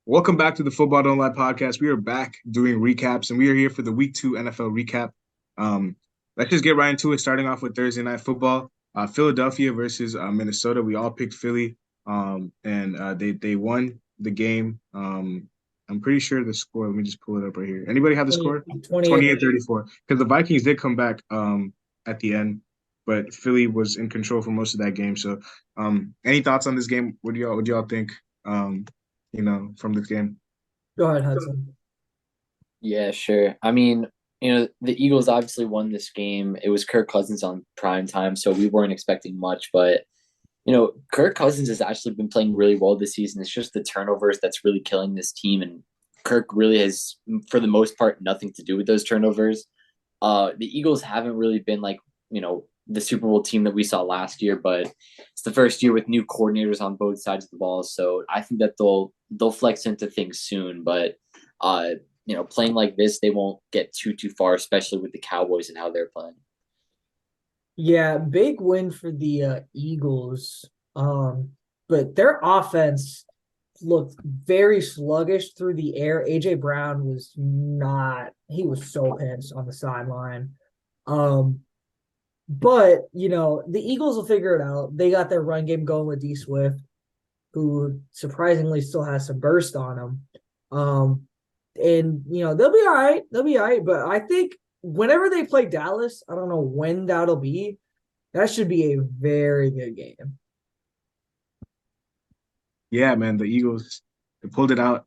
Welcome back to the Football Don't Lie podcast. We are back doing recaps, and we are here for the Week 2 NFL recap. Um, let's just get right into it, starting off with Thursday Night Football. Philadelphia versus Minnesota. We all picked Philly, and they won the game. I'm pretty sure the score. Let me just pull it up right here. Anybody have the 20, score? 28. 28-34. Because the Vikings did come back at the end, but Philly was in control for most of that game. So, any thoughts on this game? What do y'all think? From this game. Go ahead, Hudson. Yeah, sure. The Eagles obviously won this game. It was Kirk Cousins on prime time, so we weren't expecting much. But, Kirk Cousins has actually been playing really well this season. It's just the turnovers that's really killing this team. And Kirk really has, for the most part, nothing to do with those turnovers. The Eagles haven't really been like, the Super Bowl team that we saw last year, but it's the first year with new coordinators on both sides of the ball. So I think that they'll flex into things soon. But playing like this, they won't get too far, especially with the Cowboys and how they're playing. Yeah, big win for the Eagles. But their offense looked very sluggish through the air. AJ Brown was not, he was so pissed on the sideline. Um, but the Eagles will figure it out. They got their run game going with D Swift, who surprisingly still has some burst on him. And they'll be all right. They'll be all right. But I think whenever they play Dallas, I don't know when that'll be. That should be a very good game. Yeah, man, the Eagles they pulled it out.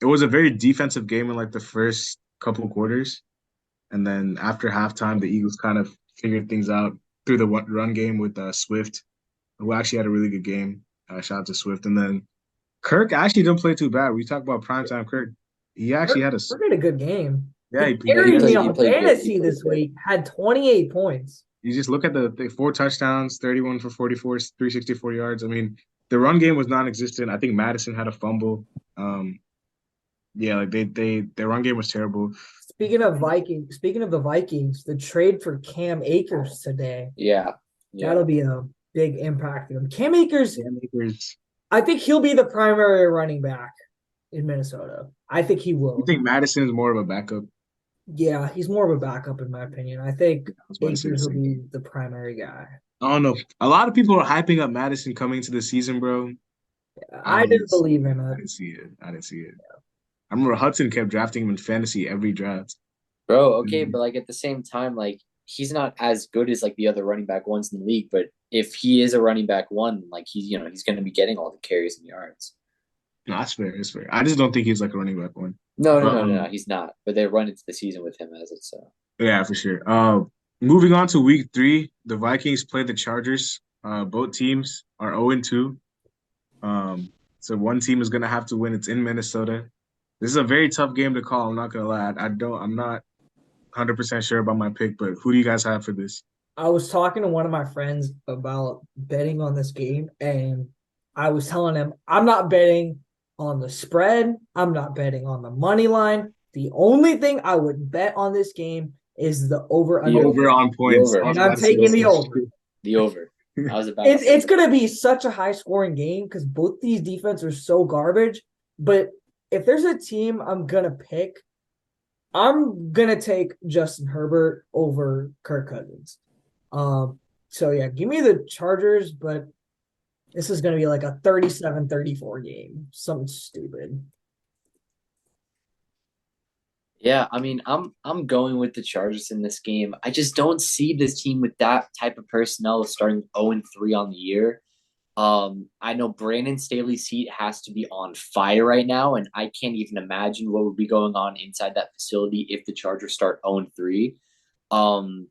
It was a very defensive game in like the first couple of quarters, and then after halftime, the Eagles kind of figured things out through the run game with Swift, who actually had a really good game. Shout out to Swift, and then Kirk actually didn't play too bad. We talk about primetime Kirk. He actually had a We're getting a good game. yeah. He Yeah, carried me he on played good. He fantasy played this good. week. Had 28 points. You just look at the four touchdowns, 31 for 44, 364 yards. I mean, the run game was non-existent. I think Madison had a fumble. Um, yeah, like their run game was terrible. Speaking of the Vikings, the trade for Cam Akers today, Yeah, yeah. that'll be a big impact on him. Cam Akers, Cam Akers. I think he'll be the primary running back in Minnesota. I think he You will. think Madison is more of a backup? Yeah, he's more of a backup in my opinion. I think I was about to say the Akers will same be thing. the primary guy. I don't know. A lot of people are hyping up Madison coming to the season, bro. I I didn't didn't see believe it. in I it. didn't see it. I didn't see it. I remember Hudson kept drafting him in fantasy every draft. Bro, okay, Mhm. but like at the same time, like he's not as good as like the other running back ones in the league. But if he is a running back one, like he's gonna be getting all the carries and yards. No, that's fair. That's fair. I just don't think he's like a running back one. No, no, But no, no, no, he's not. But they run into the season with him as it's yeah, for sure. Moving on to week 3, the Vikings play the Chargers. Both teams are 0-2. So one team is gonna have to win. It's in Minnesota. This is a very tough game to call. I'm not gonna lie. I'm not 100% sure about my pick, but who do you guys have for this? I was talking to one of my friends about betting on this game, and I was telling him I'm not betting on the spread. I'm not betting on the money line. The only thing I would bet on this game is the over the under, Over over, on the points. I over, was and I'm about to say the taking the the same over, over. shit. the over. I was about to It's say it's that. gonna be such a high scoring game because both these defenses are so garbage. But if there's a team I'm gonna pick, I'm gonna take Justin Herbert over Kirk Cousins. So yeah, give me the Chargers, but this is gonna be like a 37-34 game. Something stupid. Yeah, I'm going with the Chargers in this game. I just don't see this team with that type of personnel starting 0-3 on the year. I know Brandon Staley's seat has to be on fire right now, and I can't even imagine what would be going on inside that facility if the Chargers start 0-3. Um,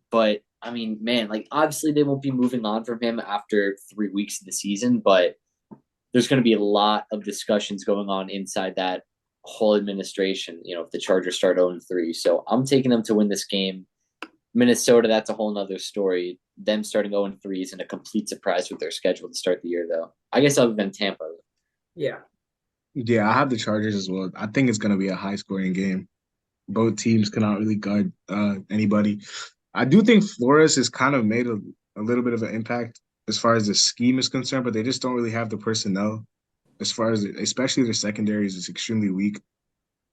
but I mean, man, like obviously they won't be moving on from him after 3 weeks of the season, but there's going to be a lot of discussions going on inside that whole administration, if the Chargers start 0-3. So I'm taking them to win this game. Minnesota, that's a whole nother story. Them starting 0-3 isn't a complete surprise with their schedule to start the year, though. I guess other than Tampa. Yeah. Yeah, I have the Chargers as well. I think it's gonna be a high scoring game. Both teams cannot really guard anybody. I do think Flores has kind of made a little bit of an impact as far as the scheme is concerned, but they just don't really have the personnel. as far as especially their secondaries is extremely weak.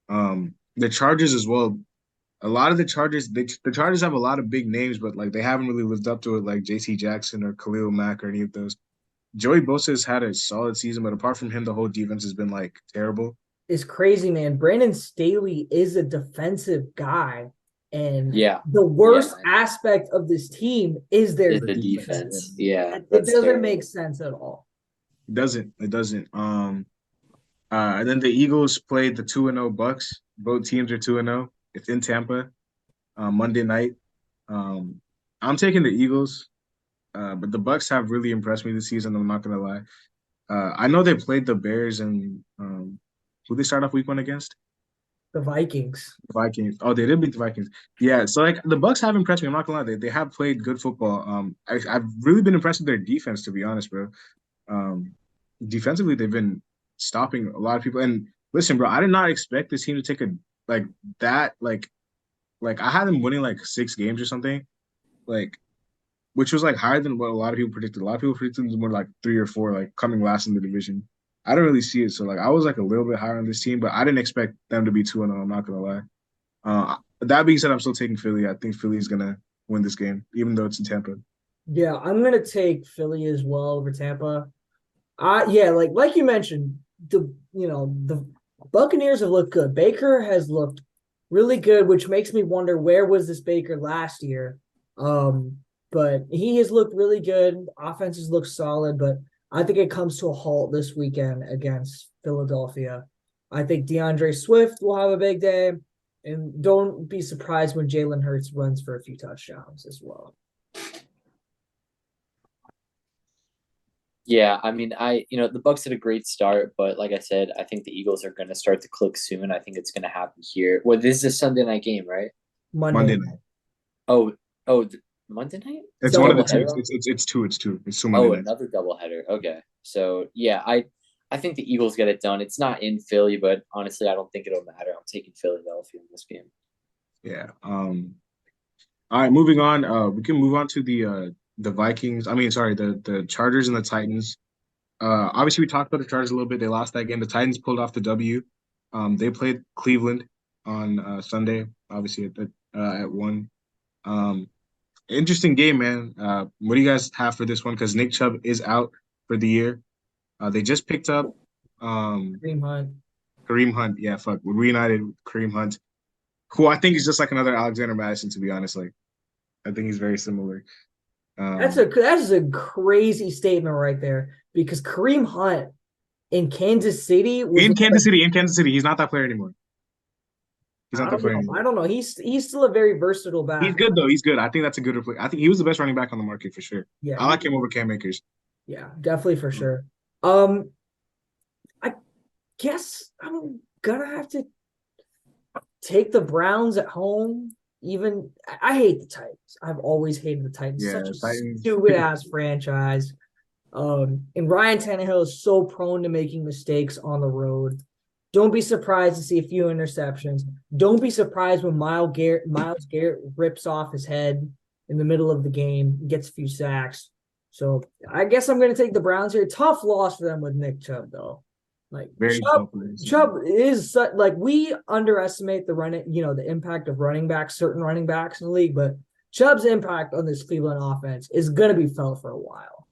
The Chargers as well. A lot of the Chargers, the Chargers have a lot of big names, but like they haven't really lived up to it, like J.C. Jackson or Khalil Mack or any of those. Joey Bosa has had a solid season, but apart from him, the whole defense has been like terrible. It's crazy, man. Brandon Staley is a defensive guy, and Yeah, the yeah, worst aspect of this team is their is The the defense, yeah. defense. Yeah, It that's doesn't make terrible. sense at all. It doesn't. It doesn't. And then the Eagles played the 2-0 Bucks. Both teams are 2-0. It's in Tampa, Monday night. Um, I'm taking the Eagles, but the Bucks have really impressed me this season. I'm not gonna lie. I know they played the Bears and who they start off week one against? The Vikings. The Vikings. Oh, they did beat the Vikings. Yeah, so like the Bucks have impressed me. I'm not gonna lie. They have played good football. I've really been impressed with their defense, to be honest, bro. Um, Defensively, they've been stopping a lot of people. And listen, bro, I did not expect this team to take a like that like I had them winning like 6 games or something, like which was like higher than what a lot of people predicted. A lot of people predicted them more like 3 or 4, like coming last in the division. I don't really see it, so like I was like a little bit higher on this team, but I didn't expect them to be 2-0. I'm not gonna lie. That being said, I'm still taking Philly. I think Philly's gonna win this game, even though it's in Tampa. Yeah, I'm gonna take Philly as well over Tampa. Yeah, like you mentioned, the Buccaneers have looked good. Baker has looked really good, which makes me wonder where was this Baker last year. But he has looked really good. Offenses look solid, but I think it comes to a halt this weekend against Philadelphia. I think DeAndre Swift will have a big day, and don't be surprised when Jalen Hurts runs for a few touchdowns as well. Yeah, I mean, the Bucks had a great start, but like I said, I think the Eagles are going to start to click soon. I think it's going to happen here. Well, this is a Sunday night game, right? Monday Monday night. night. Oh, oh, Monday night? It's one of the two. Doubleheader? It's two. It's two. It's two Monday Oh, nights. another doubleheader. Okay, so yeah, I think the Eagles get it done. It's not in Philly, but honestly, I don't think it'll matter. I'm taking Philadelphia in this game. Yeah. All right, moving on. We can move on to the Vikings. I mean, sorry, the Chargers and the Titans. Obviously we talked about the Chargers a little bit. They lost that game. The Titans pulled off the W. They played Cleveland on Sunday, obviously at 1. Um, Interesting game, man. What do you guys have for this one? Because Nick Chubb is out for the year. They just picked up Dream Hunt. Kareem Hunt. Yeah, fuck. We reunited with Kareem Hunt, who I think is just like another Alexander Madison, to be honest. Like, I think he's very similar. Um, That is a crazy statement right there because Kareem Hunt in Kansas City was In Kansas City, he's not that player anymore. He's not I that don't player know. anymore. I don't know. He's still a very versatile He's back. good though. He's good. I think that's a good replay. I think he was the best running back on the market for sure. Yeah, I like him over Cam Akers. yeah, definitely for Um, sure. I guess I'm gonna have to take the Browns at home. Even I hate the Titans. I've always hated the Titans. Yeah, Such a Titans. stupid ass franchise. And Ryan Tannehill is so prone to making mistakes on the road. Don't be surprised to see a few interceptions. Don't be surprised when Miles Garrett rips off his head in the middle of the game, gets a few sacks. So I guess I'm going to take the Browns here. Tough loss for them with Nick Chubb, though. Like Very tough players. Chubb is like we underestimate the impact of running backs, certain running backs in the league, but Chubb's impact on this Cleveland offense is going to be felt for a while.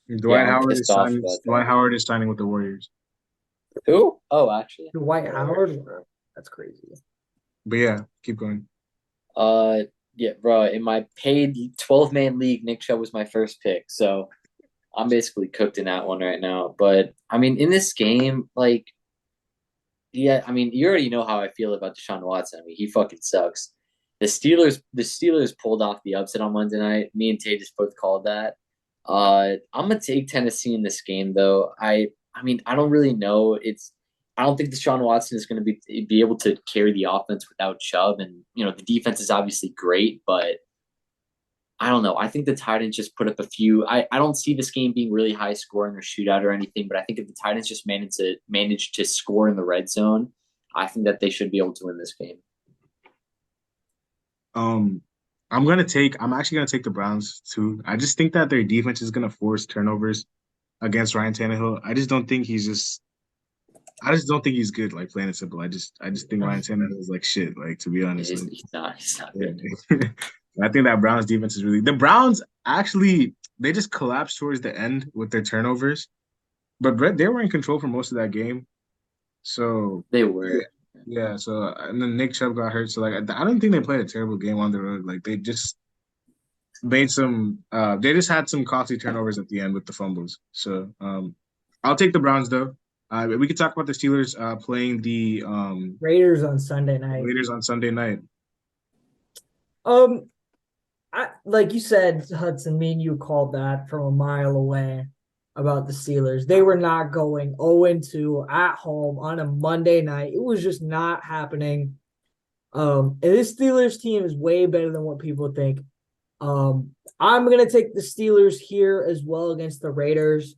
Yeah, I'm pissed off about Dwight that. Howard is signing with the Warriors. Who? Oh, actually, Dwight Howard, that's crazy. But yeah, keep going. Uh, yeah, bro. In my paid 12-man league, Nick Chubb was my first pick, so I'm basically cooked in that one right now. But I mean, in this game, like, yeah, I mean, you already know how I feel about Deshaun Watson. I mean, he fucking sucks. The Steelers pulled off the upset on Monday night. Me and Tay just both called that. I'm gonna take Tennessee in this game, though. I mean, I don't really know. I don't think Deshaun Watson is going to be able to carry the offense without Chubb, and the defense is obviously great, but I don't know. I think the Titans just put up a few. I don't see this game being really high scoring or shootout or anything, but I think if the Titans just manage to score in the red zone, I think that they should be able to win this game. Um, I'm actually gonna take the Browns too. I just think that their defense is gonna force turnovers. against Ryan Tannehill. I just don't think he's good, like plain and simple. I just think Ryan Tannehill is like shit, like to be honest. Like He's not yeah. good. I think that Browns defense is really the Browns actually they just collapsed towards the end with their turnovers. But Brett, they were in control for most of that game. So They yeah, were. yeah. So and then Nick Chubb got hurt. So like I don't think they played a terrible game on the road. Like they just made some they just had some costly turnovers at the end with the fumbles. So I'll take the Browns though. We could talk about the Steelers playing the Raiders on Sunday night. Raiders on Sunday night. Um, like you said, Hudson, me and you called that from a mile away about the Steelers. They were not going 0-2 at home on a Monday night. It was just not happening. And this Steelers team is way better than what people think. I'm gonna take the Steelers here as well against the Raiders.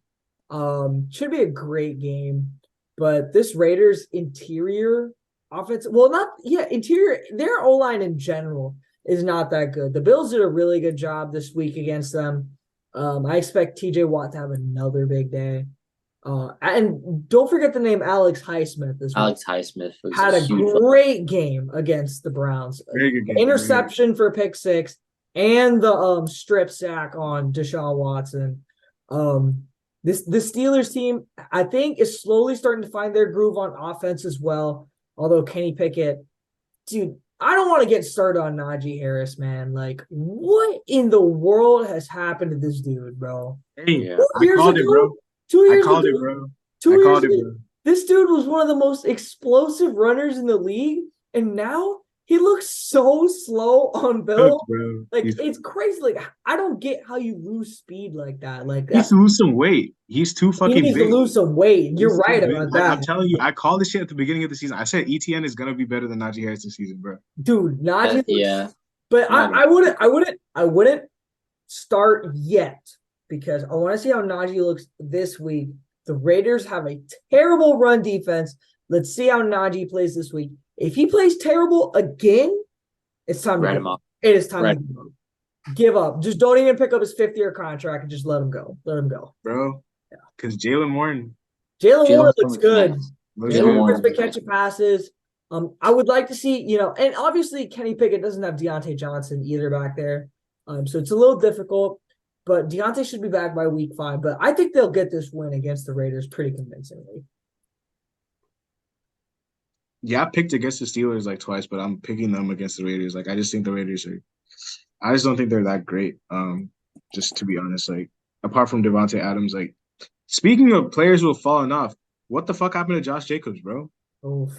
Should be a great game, but this Raiders interior offense, well, not interior, their O line in general is not that good. The Bills did a really good job this week against them. I expect TJ Watt to have another big day. And don't forget the name Alex Highsmith as well. Alex Highsmith Had a great game against the Browns. Very good game. Interception for pick six and the strip sack on Deshaun Watson. The Steelers team, I think, is slowly starting to find their groove on offense as well. Although Kenny Pickett, dude, I don't want to get started on Najee Harris, man. Like, what in the world has happened to this dude, bro? Hey, I called it, bro. 2 years I called ago, it, bro. 2 I years called ago, it, bro. this dude was one of the most explosive runners in the league, and now he looks so slow on Bill. Bro. Like, it's crazy. Like, I don't get how you lose speed like that. Like, He needs to lose some weight. He's too fucking big. He needs to lose some weight. You're right about that. I'm telling you, I called this shit at the beginning of the season. I said ETN is gonna be better than Najee Harris this season, bro. Dude, Najee. Yeah. But I wouldn't start yet because I want to see how Najee looks this week. The Raiders have a terrible run defense. Let's see how Najee plays this week. If he plays terrible again, it's time to write him up. It is time to give up. Just don't even pick up his 5th-year contract and just let him go. Let him go, bro. Because Jaylen Warren looks good. Jaylen Warren's been catching passes. I would like to see, and obviously Kenny Pickett doesn't have Deontay Johnson either back there. So it's a little difficult, but Deontay should be back by week 5. But I think they'll get this win against the Raiders pretty convincingly. Yeah, I picked against the Steelers like twice, but I'm picking them against the Raiders. Like I just think the Raiders I just don't think they're that great. Just to be honest, like apart from Devontae Adams, like speaking of players who have fallen off, what the fuck happened to Josh Jacobs, bro? Oh.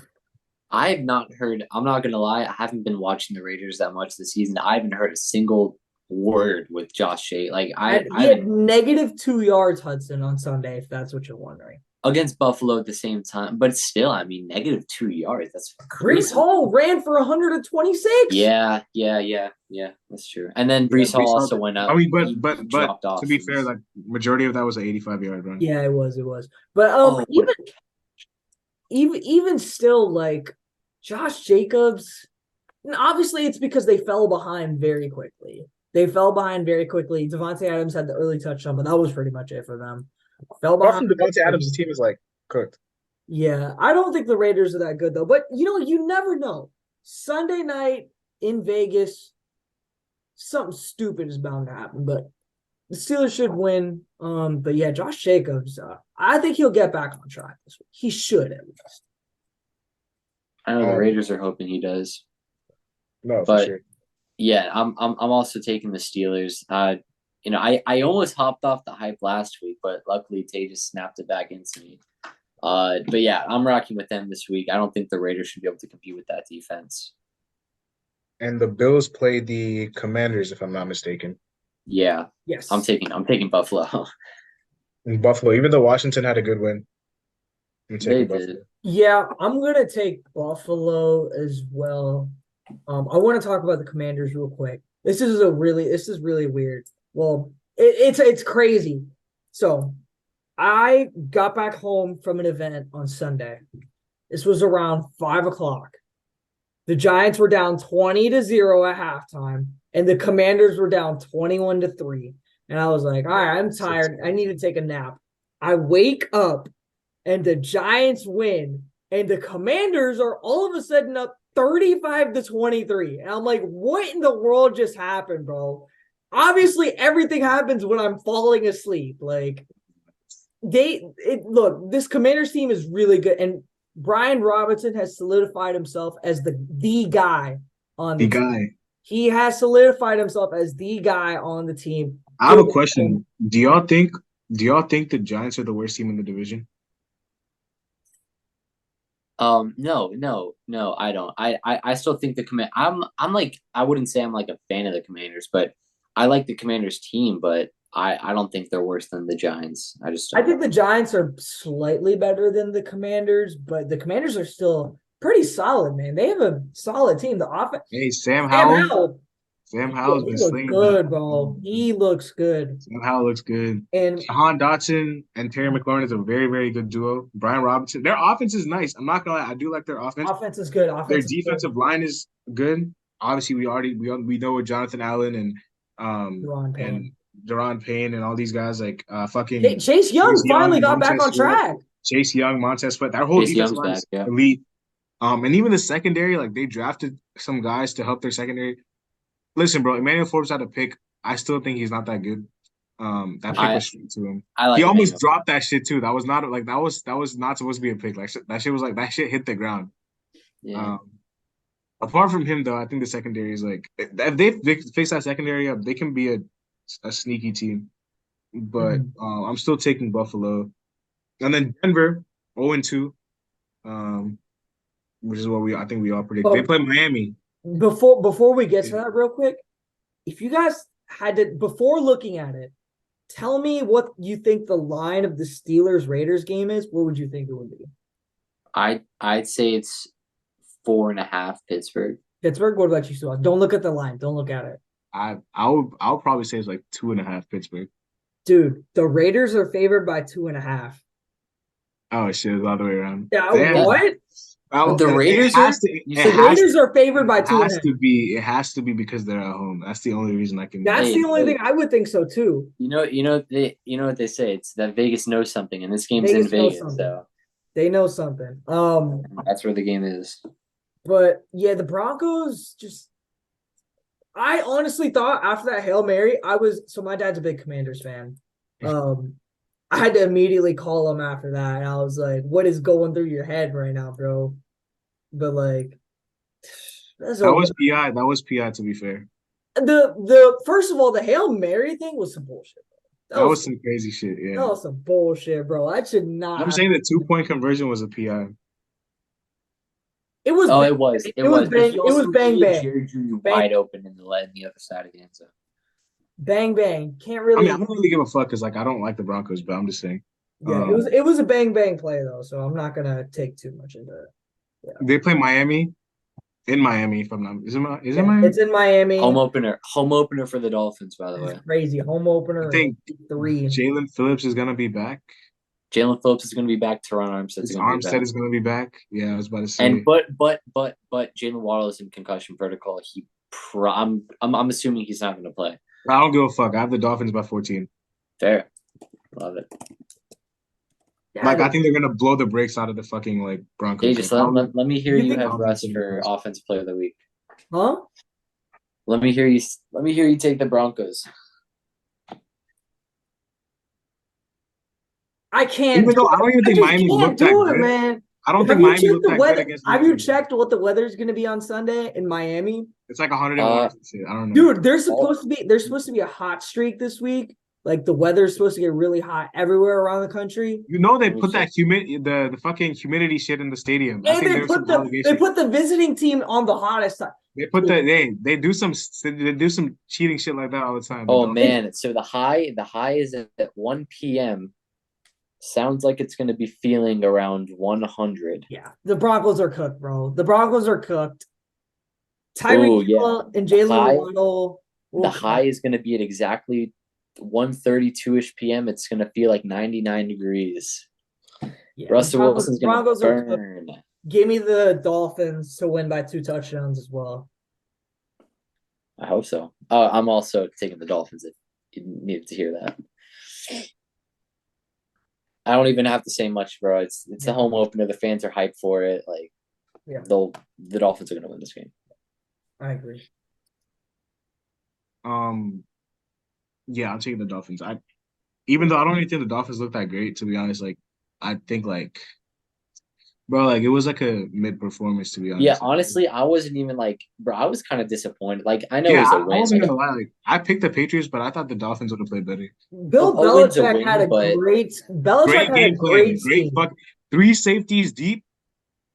I have not heard. I'm not gonna lie. I haven't been watching the Raiders that much this season. I haven't heard a single word with Josh Jacobs. Like he had -2 yards, Hudson, on Sunday. If that's what you're wondering. Against Buffalo at the same time, but still, I mean, -2 yards. That's Breece Hall ran for 126. Yeah, that's true. And then Breece Hall also went up. I mean, but to be fair, like majority of that was an 85-yard run. Yeah, it was. But even still, like Josh Jacobs, obviously it's because they fell behind very quickly. Devontae Adams had the early touchdown, but that was pretty much it for them. Fell behind. Devontae Adams' team is like cooked. Yeah, I don't think the Raiders are that good though. But you never know. Sunday night in Vegas, something stupid is bound to happen. But the Steelers should win. But yeah, Josh Jacobs, I think he'll get back on track this week. He should at least. I know the Raiders are hoping he does. No, for sure. Yeah, I'm also taking the Steelers. I almost hopped off the hype last week, but luckily Tay just snapped it back into me. But yeah, I'm rocking with them this week. I don't think the Raiders should be able to compete with that defense. And the Bills play the Commanders, if I'm not mistaken. Yeah. Yes. I'm taking Buffalo. And Buffalo, even though Washington had a good win. They did. Yeah, I'm gonna take Buffalo as well. I want to talk about the Commanders real quick. This is really weird. Well, it's crazy. So I got back home from an event on Sunday. This was around 5:00. The Giants were down 20-0 at halftime, and the Commanders were down 21-3. And I was like, all right, I'm tired. I need to take a nap. I wake up and the Giants win, and the Commanders are all of a sudden up 35-23. And I'm like, what in the world just happened, bro? Obviously, everything happens when I'm falling asleep. Like, look, this Commanders team is really good. And Brian Robinson has solidified himself as the guy on the The team. guy. He has solidified himself as the guy on the team. I have a question. Do y'all think the Giants are the worst team in the division? No, I don't. I still think the command. I'm like I wouldn't say I'm like a fan of the Commanders, but I like the Commanders team, but I don't think they're worse than the Giants. I think the Giants are slightly better than the Commanders, but the Commanders are still pretty solid, man. They have a solid team. The offense. Hey, Sam Sam Howell. Howell. Sam Howell's He been looks slinging good, that. bro. He looks good. Sam Howell looks good. And Jahan Dotson and Terry McLaurin is a very, very good duo. Brian Robinson, their offense is nice. I'm not gonna lie, I do like their offense. offense is good. Their Offense is defensive good. line is good. Obviously, we know with Jonathan Allen and Deron Payne. Deron Payne and all these guys like fucking Chase Young finally got back on track. Chase Young, Montez Sweat. That whole Chase defensive Young's line back, is yeah. elite. And even the secondary, like they drafted some guys to help their secondary. Listen, bro, Emmanuel Forbes had a pick. I still think he's not that good. That pick was straight to him. I like He almost Emmanuel. dropped that shit too. That was not like that was not supposed to be a pick. Like that shit was like that shit hit the ground. Yeah. Apart from him though, I think the secondary is like if they fix that secondary up, they can be a sneaky team. But I'm still taking Buffalo. And then Denver, 0-2. Which is what I think we all predict. They play Miami. Before we get to that real quick, if you guys had to before looking at it, tell me what you think the line of the Steelers Raiders game is. What would you think it would be? I'd say it's 4.5 Pittsburgh. Pittsburgh. What about you, Sue? Don't look at the line. Don't look at it. I'll probably say it's like 2.5 Pittsburgh. Dude, the Raiders are favored by 2.5. Oh shit, it's all the way around. Yeah, what? But the Raiders are favored by 2.5. It has to be because they're at home. That's the only reason I can. That's the only thing I would think so too. You know what they say. It's that Vegas knows something, and this game's in Vegas, so they know something. That's where the game is. But yeah, the Broncos just. I honestly thought after that Hail Mary, my dad's a big Commanders fan. I had to immediately call him after that. And I was like, what is going through your head right now, bro? But like that was PI to be fair. The first of all, the Hail Mary thing was some bullshit. That was some crazy shit, yeah. That was some bullshit, bro. I should not. I'm saying the 2-point conversion was a PI. It was. Oh, it was. It was. Bang. It was bang bang. Jerry Jr. wide open in the other side of the end zone. Bang bang. Can't really. I don't really give a fuck because like I don't like the Broncos, but I'm just saying. Yeah, it was a bang bang play though, so I'm not gonna take too much into it. Yeah. They play Miami. In Miami, if I'm not, is it Miami? It's in Miami. Home opener for the Dolphins, by the way. Crazy home opener. I think 3. Jalen Phillips is gonna be back. Jalen Phillips is going to be back. Teron Armstead is going to be back. Yeah, I was about to say. And but Jalen Waddle is in concussion protocol. I'm assuming he's not going to play. I don't give a fuck. I have the Dolphins by 14. Fair, love it. Yeah, I think they're gonna blow the brakes out of the fucking like Broncos. Hey, just let me hear you have Russ for offensive player of the week. Huh? Let me hear you take the Broncos. I can't. Even though I don't even think Miami looked that good, man. I don't think Miami looked that good against. Have you checked what the weather's going to be on Sunday in Miami? It's like 101. I don't know, dude. There's supposed to be a hot streak this week. Like the weather's supposed to get really hot everywhere around the country. You know they put that the fucking humidity shit in the stadium. And they put the visiting team on the hottest time. They put they do some cheating shit like that all the time. Oh man, so the high is at 1 p.m. Sounds like it's going to be feeling around 100. Yeah, the Broncos are cooked, bro. The Broncos are cooked. Tyreek Hill and Jalen Waddle. The high is going to be at exactly 1:32ish p.m. It's going to feel like 99 degrees. Yeah, Russell Wilson's going to burn. Give me the Dolphins to win by 2 touchdowns as well. I hope so. I'm also taking the Dolphins if you needed to hear that. I don't even have to say much, bro. It's a Yeah. home opener. The fans are hyped for it. Like Yeah, the Dolphins are gonna win this game. I agree. Um, yeah, I'm taking the Dolphins. Even though I don't even think the Dolphins look that great, to be honest. Like, I think like, bro, like it was like a mid performance, to be Yeah, honest. Like, honestly, I wasn't even like, bro. I was kind of disappointed. Like, I know it yeah, was a I win. wasn't Like, gonna lie. Like, I picked the Patriots, but I thought the Dolphins would have played better. Bill a win's a Belichick had win, a but great Belichick Great had a game plan. great Great team. fuck. Three safeties deep.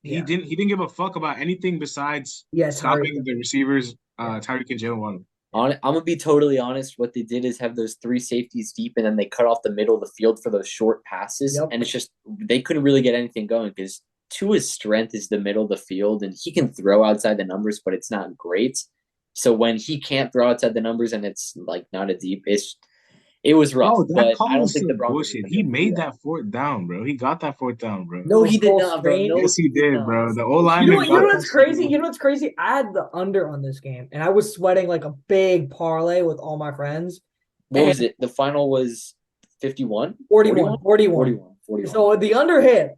He Yeah. didn't. He didn't give a fuck about anything besides Yeah, stopping Tyreek. the receivers, Yeah. Tyreek and Jalen Waddle. I'm gonna be totally honest. What they did is have those three safeties deep, and then they cut off the middle of the field for those short passes. Yep. And it's just they couldn't really get anything going because Tua's strength is the middle of the field, and he can throw outside the numbers, but it's not great. So when he can't throw outside the numbers and it's like not a deep, it was rough. Bro, that But I call don't was think so the Broncos are bullshit. gonna be He able to do made that. that fourth down, bro. He got that fourth down, bro. No, Little he did full not, bro. strange. No, Yes, he he did did, not. bro. The O No, he You know lineman what? did You know got not. what's that crazy? shit. You know what's crazy? I had the under on this game, and I was sweating like a big parlay with all my friends. What And was it? The final was 51? 41, 41. 41. 41. So the under hit,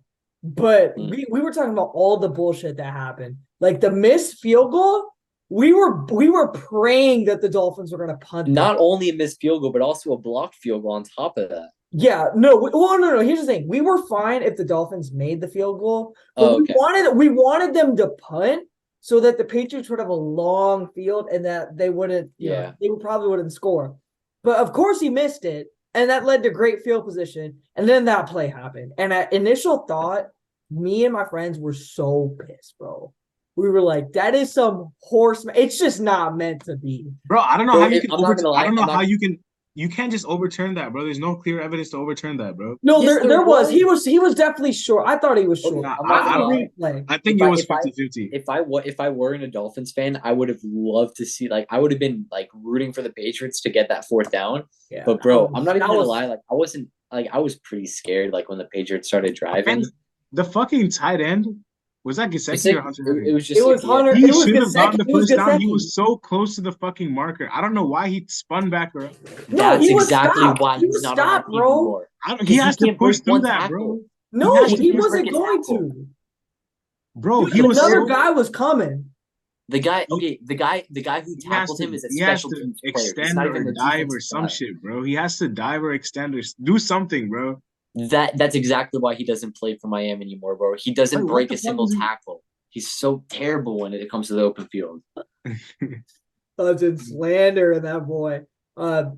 but Mm. we were talking about all the bullshit that happened. Like the missed field goal, we were praying that the Dolphins were gonna punt that. Not only a missed field goal, but also a blocked field goal on top of that. Yeah, no, well, no. Here's the thing: we were fine if the Dolphins made the field goal, but Oh, okay. we wanted them to punt so that the Patriots would have a long field and that they wouldn't, Yeah. they would probably wouldn't score. But of course, he missed it, and that led to great field position. And then that play happened. And at initial thought, me and my friends were so pissed, bro. We were like, "That is some horseman. It's just not meant to be." Bro, I don't know how Bro, you can I'm not gonna I lie. don't know I'm how not. you can. You can't just overturn that, bro. There's no clear evidence to overturn that, bro. No, Yes, there there was. was. He was definitely short. I thought he was Okay, short. Nah, I'm not Watch gonna the lie. replay. I think If it I was if I 50-50. if I were an Dolphins fan, I would have loved to see I would have been like rooting for the Patriots to get that fourth down. Yeah, But bro, I'm not even that gonna was lie. Like I wasn't I was pretty scared when the Patriots started And driving. the fucking tight end was that Gesicki or Hunter It Henry? was it just was yeah. Hunter. He It was should have gotten Gasecki. the It was first down. He Gasecki. was so close to the fucking marker. I don't know why he spun back around. No, That's he was exactly stopped. why He he's was not on our stopped, team bro. anymore. He Because he has to can't push break through one that, bro. tackle. He No, has to He he can't push break wasn't a going tackle. to. Bro, Dude, he was another so guy was coming. The guy, he, okay, the guy who tackled him is a he has special to teams player. He's extend not or even the dive or defensive some guy. shit, bro. He has to dive or extend or do something, bro. That's exactly why he doesn't play for Miami anymore, bro. He Like doesn't what break the a fuck single was he? tackle. He's so terrible when it comes to the open field. Such a slander in that boy. But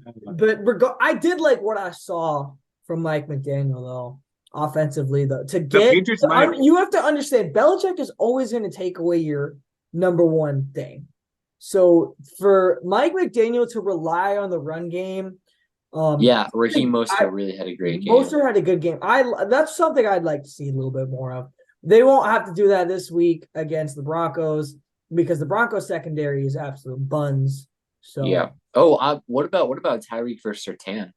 I did like what I saw from Mike McDaniel though, offensively though. The Patriots might You have to understand, Belichick is always going to take away your number one thing. So for Mike McDaniel to rely on the run game, Yeah, Raheem I Mostert really had a great game. Mostert had a good game. That's something I'd like to see a little bit more of. They won't have to do that this week against the Broncos because the Broncos secondary is absolute buns. So Yeah. Oh, what about Tyreek versus Sertan?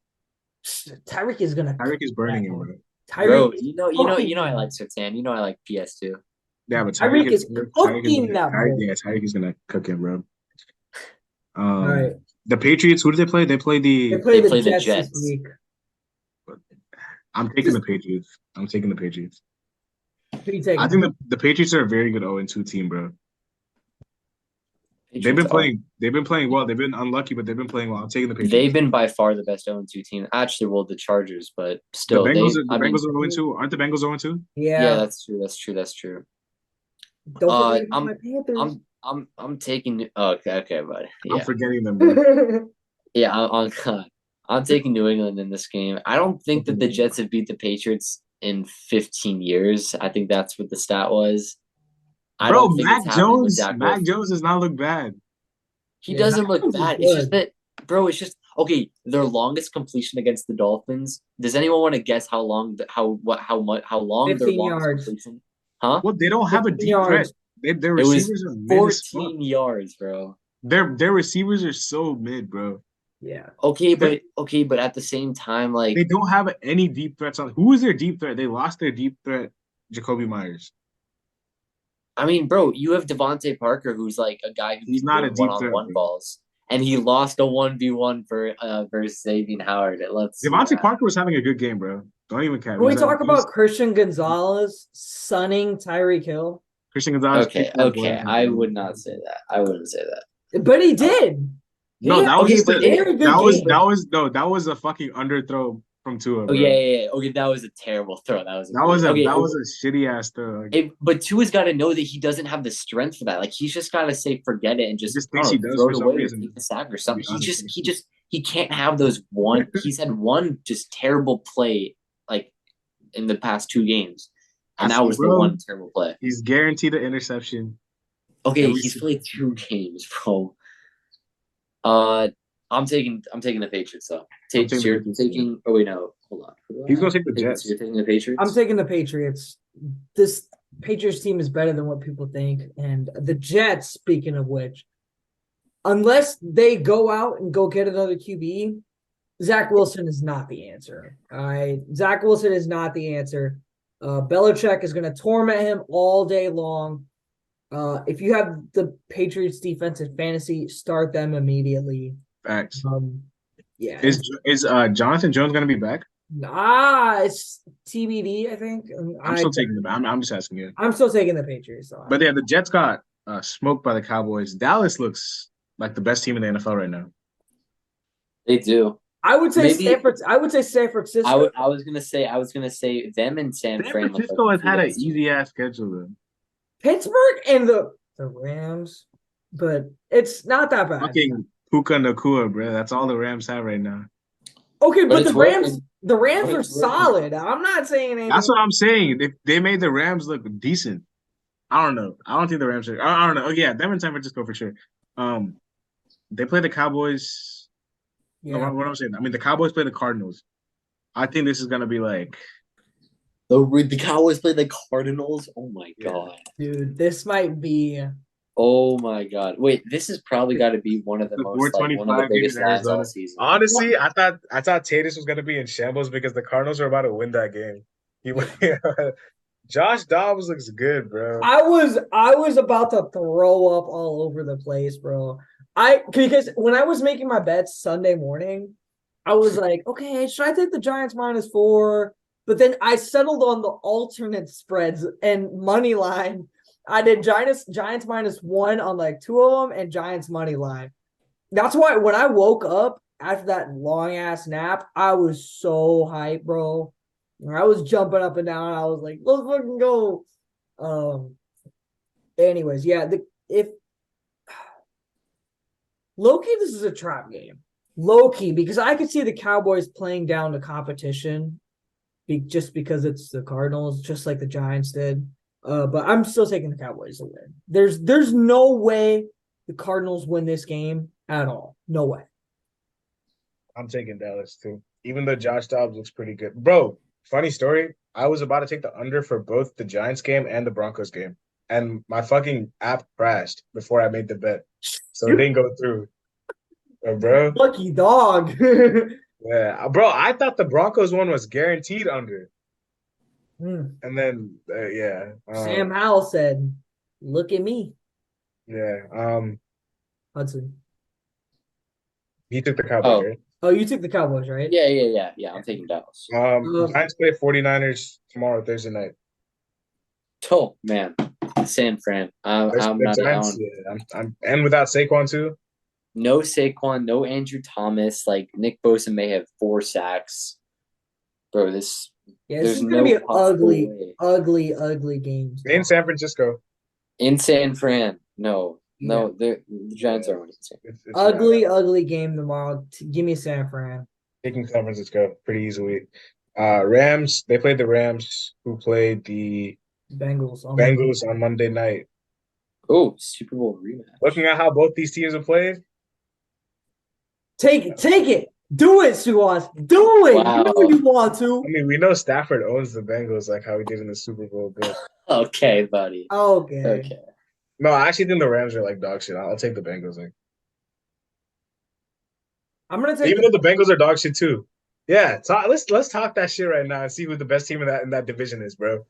Tyreek is gonna Tyreek cook is burning that him, one. bro. Tyreek Bro, is I like Sertan. You know I like PS too. Yeah, but Tyreek is cooking that ball. Tyreek is gonna cook him, bro. All right. The Patriots, who did they play? They play They the. play the play the Jets this Jets. week. I'm taking the Patriots. I'm taking the Patriots. Who you I taking? think the Patriots are a very good 0-2 team, bro. Patriots are. They've been playing well. They've been unlucky, but they've been playing well. I'm taking the They've Patriots. been by far the best 0-2 team. Actually, well, the Chargers, but The still, Bengals, I mean, are 0-2. Aren't the Bengals 0-2? yeah, Yeah. that's true. That's true. That's true. Don't forget about my Panthers. I'm taking. Okay, buddy. I'm Yeah, forgetting them, bro. yeah. I'm taking New England in this game. I don't think that the Jets have beat the Patriots in 15 years. I think that's what the stat was. I Bro, don't think it's happening with Dak Mac Wilson. Jones does not look bad. He Yeah, doesn't Mac look Jones is bad. It's just good. that, bro. It's just okay. Their longest completion against the Dolphins. Does anyone want to guess how long? How long their 15 longest yards. completion? Huh? Well, they don't have a 15 deep threat. yards. Their It was receivers are mid as fuck. 14 yards, bro. Their receivers are so mid, bro. Yeah. Okay, They but at the same time, they don't have any deep threats on. Who is their deep threat? They lost their deep threat, Jacoby Myers. I mean, bro, you have Devontae Parker, who's like a guy who He's can not a win deep threat, one-on-one bro. balls, and he lost a 1v1 for versus Xavier Howard. Let's see Devontae that. Parker was having a good game, bro. Don't even cap. Can we talk about Christian Gonzalez sunning Tyreek Hill? Christian Gonzalez? Okay. I would not say that. I wouldn't say that. But he did. No, that was just very good that was a fucking underthrow from Tua, Oh bro. yeah. Okay, that was a terrible throw. That was a shitty ass throw. But Tua's got to know that he doesn't have the strength for that. Like he's just got to say forget it and just thinks he does throw for it some away reason. or take the sack or something. He can't have those one. He's had one just terrible play like in the past 2 games, and that was the one terrible play. He's guaranteed an interception. Okay, he's played 2 games, bro. I'm taking the Patriots though. You're taking. Oh wait, no, hold on. He's gonna take the Jets. You're taking the Patriots. I'm taking the Patriots. This Patriots team is better than what people think, and the Jets. Speaking of which, unless they go out and go get another QB, Zach Wilson is not the answer. All right, Zach Wilson is not the answer. Belichick is going to torment him all day long. If you have the Patriots defense in fantasy, start them immediately. Facts. Yeah. Is Jonathan Jones going to be back? It's TBD, I think. I'm still taking the. I'm just asking you. I'm still taking the Patriots. So but yeah, the Jets got smoked by the Cowboys. Dallas looks like the best team in the NFL right now. They do. I would say San Francisco. I was gonna say them and San Francisco has had an easy ass schedule though. Pittsburgh and the Rams, but it's not that bad. Fucking Puka Nakua, bro. That's all the Rams have right now. Okay, but the Rams are solid. I'm not saying anything. That's what I'm saying. They made the Rams look decent. I don't know. I don't think the Rams are. I don't know. Oh yeah, them and San Francisco for sure. They play the Cowboys. Yeah. No, what I'm saying. I mean, the Cowboys play the Cardinals. I think this is gonna be like. The Cowboys play the Cardinals. Oh my god, dude, this might be. Oh my god! Wait, this has probably got to be one of the most one of the biggest lines all season. Honestly, I thought Tatis was gonna be in shambles because the Cardinals are about to win that game. Josh Dobbs looks good, bro. I was about to throw up all over the place, bro. Because when I was making my bets Sunday morning, I was like, okay, should I take the Giants -4? But then I settled on the alternate spreads and money line. I did Giants -1 on like 2 of them and Giants money line. That's why when I woke up after that long ass nap, I was so hyped, bro. I was jumping up and down. I was like, let's fucking go. Anyways, yeah, if low-key, this is a trap game. Low-key, because I could see the Cowboys playing down the competition just because it's the Cardinals, just like the Giants did. But I'm still taking the Cowboys to win. There's no way the Cardinals win this game at all. No way. I'm taking Dallas too. Even though Josh Dobbs looks pretty good. Bro, funny story. I was about to take the under for both the Giants game and the Broncos game. And my fucking app crashed before I made the bet. So it didn't go through. Bro. Lucky dog. Yeah. Bro, I thought the Broncos one was guaranteed under. And then, yeah. Sam Howell said, look at me. Yeah. Hudson. He took the Cowboys, right? Oh, you took the Cowboys, right? Yeah. I'm taking Dallas. Giants play 49ers tomorrow, Thursday night. Oh, man. San Fran. I'm not Giants, I'm and without Saquon, too. No Saquon, no Andrew Thomas. Like, Nick Bosa may have 4 sacks. Bro, this... Yeah, this is going to be an ugly game. In San Francisco. In San Fran. No, the Giants are winning. Ugly game tomorrow. Give me San Fran. Taking San Francisco pretty easily. Rams, they played the Rams, who played the Bengals on Monday night. Oh, Super Bowl rematch. Looking at how both these teams have played. Take it. Do it, Suaz. Do it. Wow. You know you want to. I mean, we know Stafford owns the Bengals, like how he did in the Super Bowl. But... Okay, buddy. Okay. No, I actually think the Rams are like dog shit. I'll take the Bengals. Like, I'm gonna take even though the Bengals are dog shit too. Yeah, let's talk that shit right now and see who the best team in that division is, bro.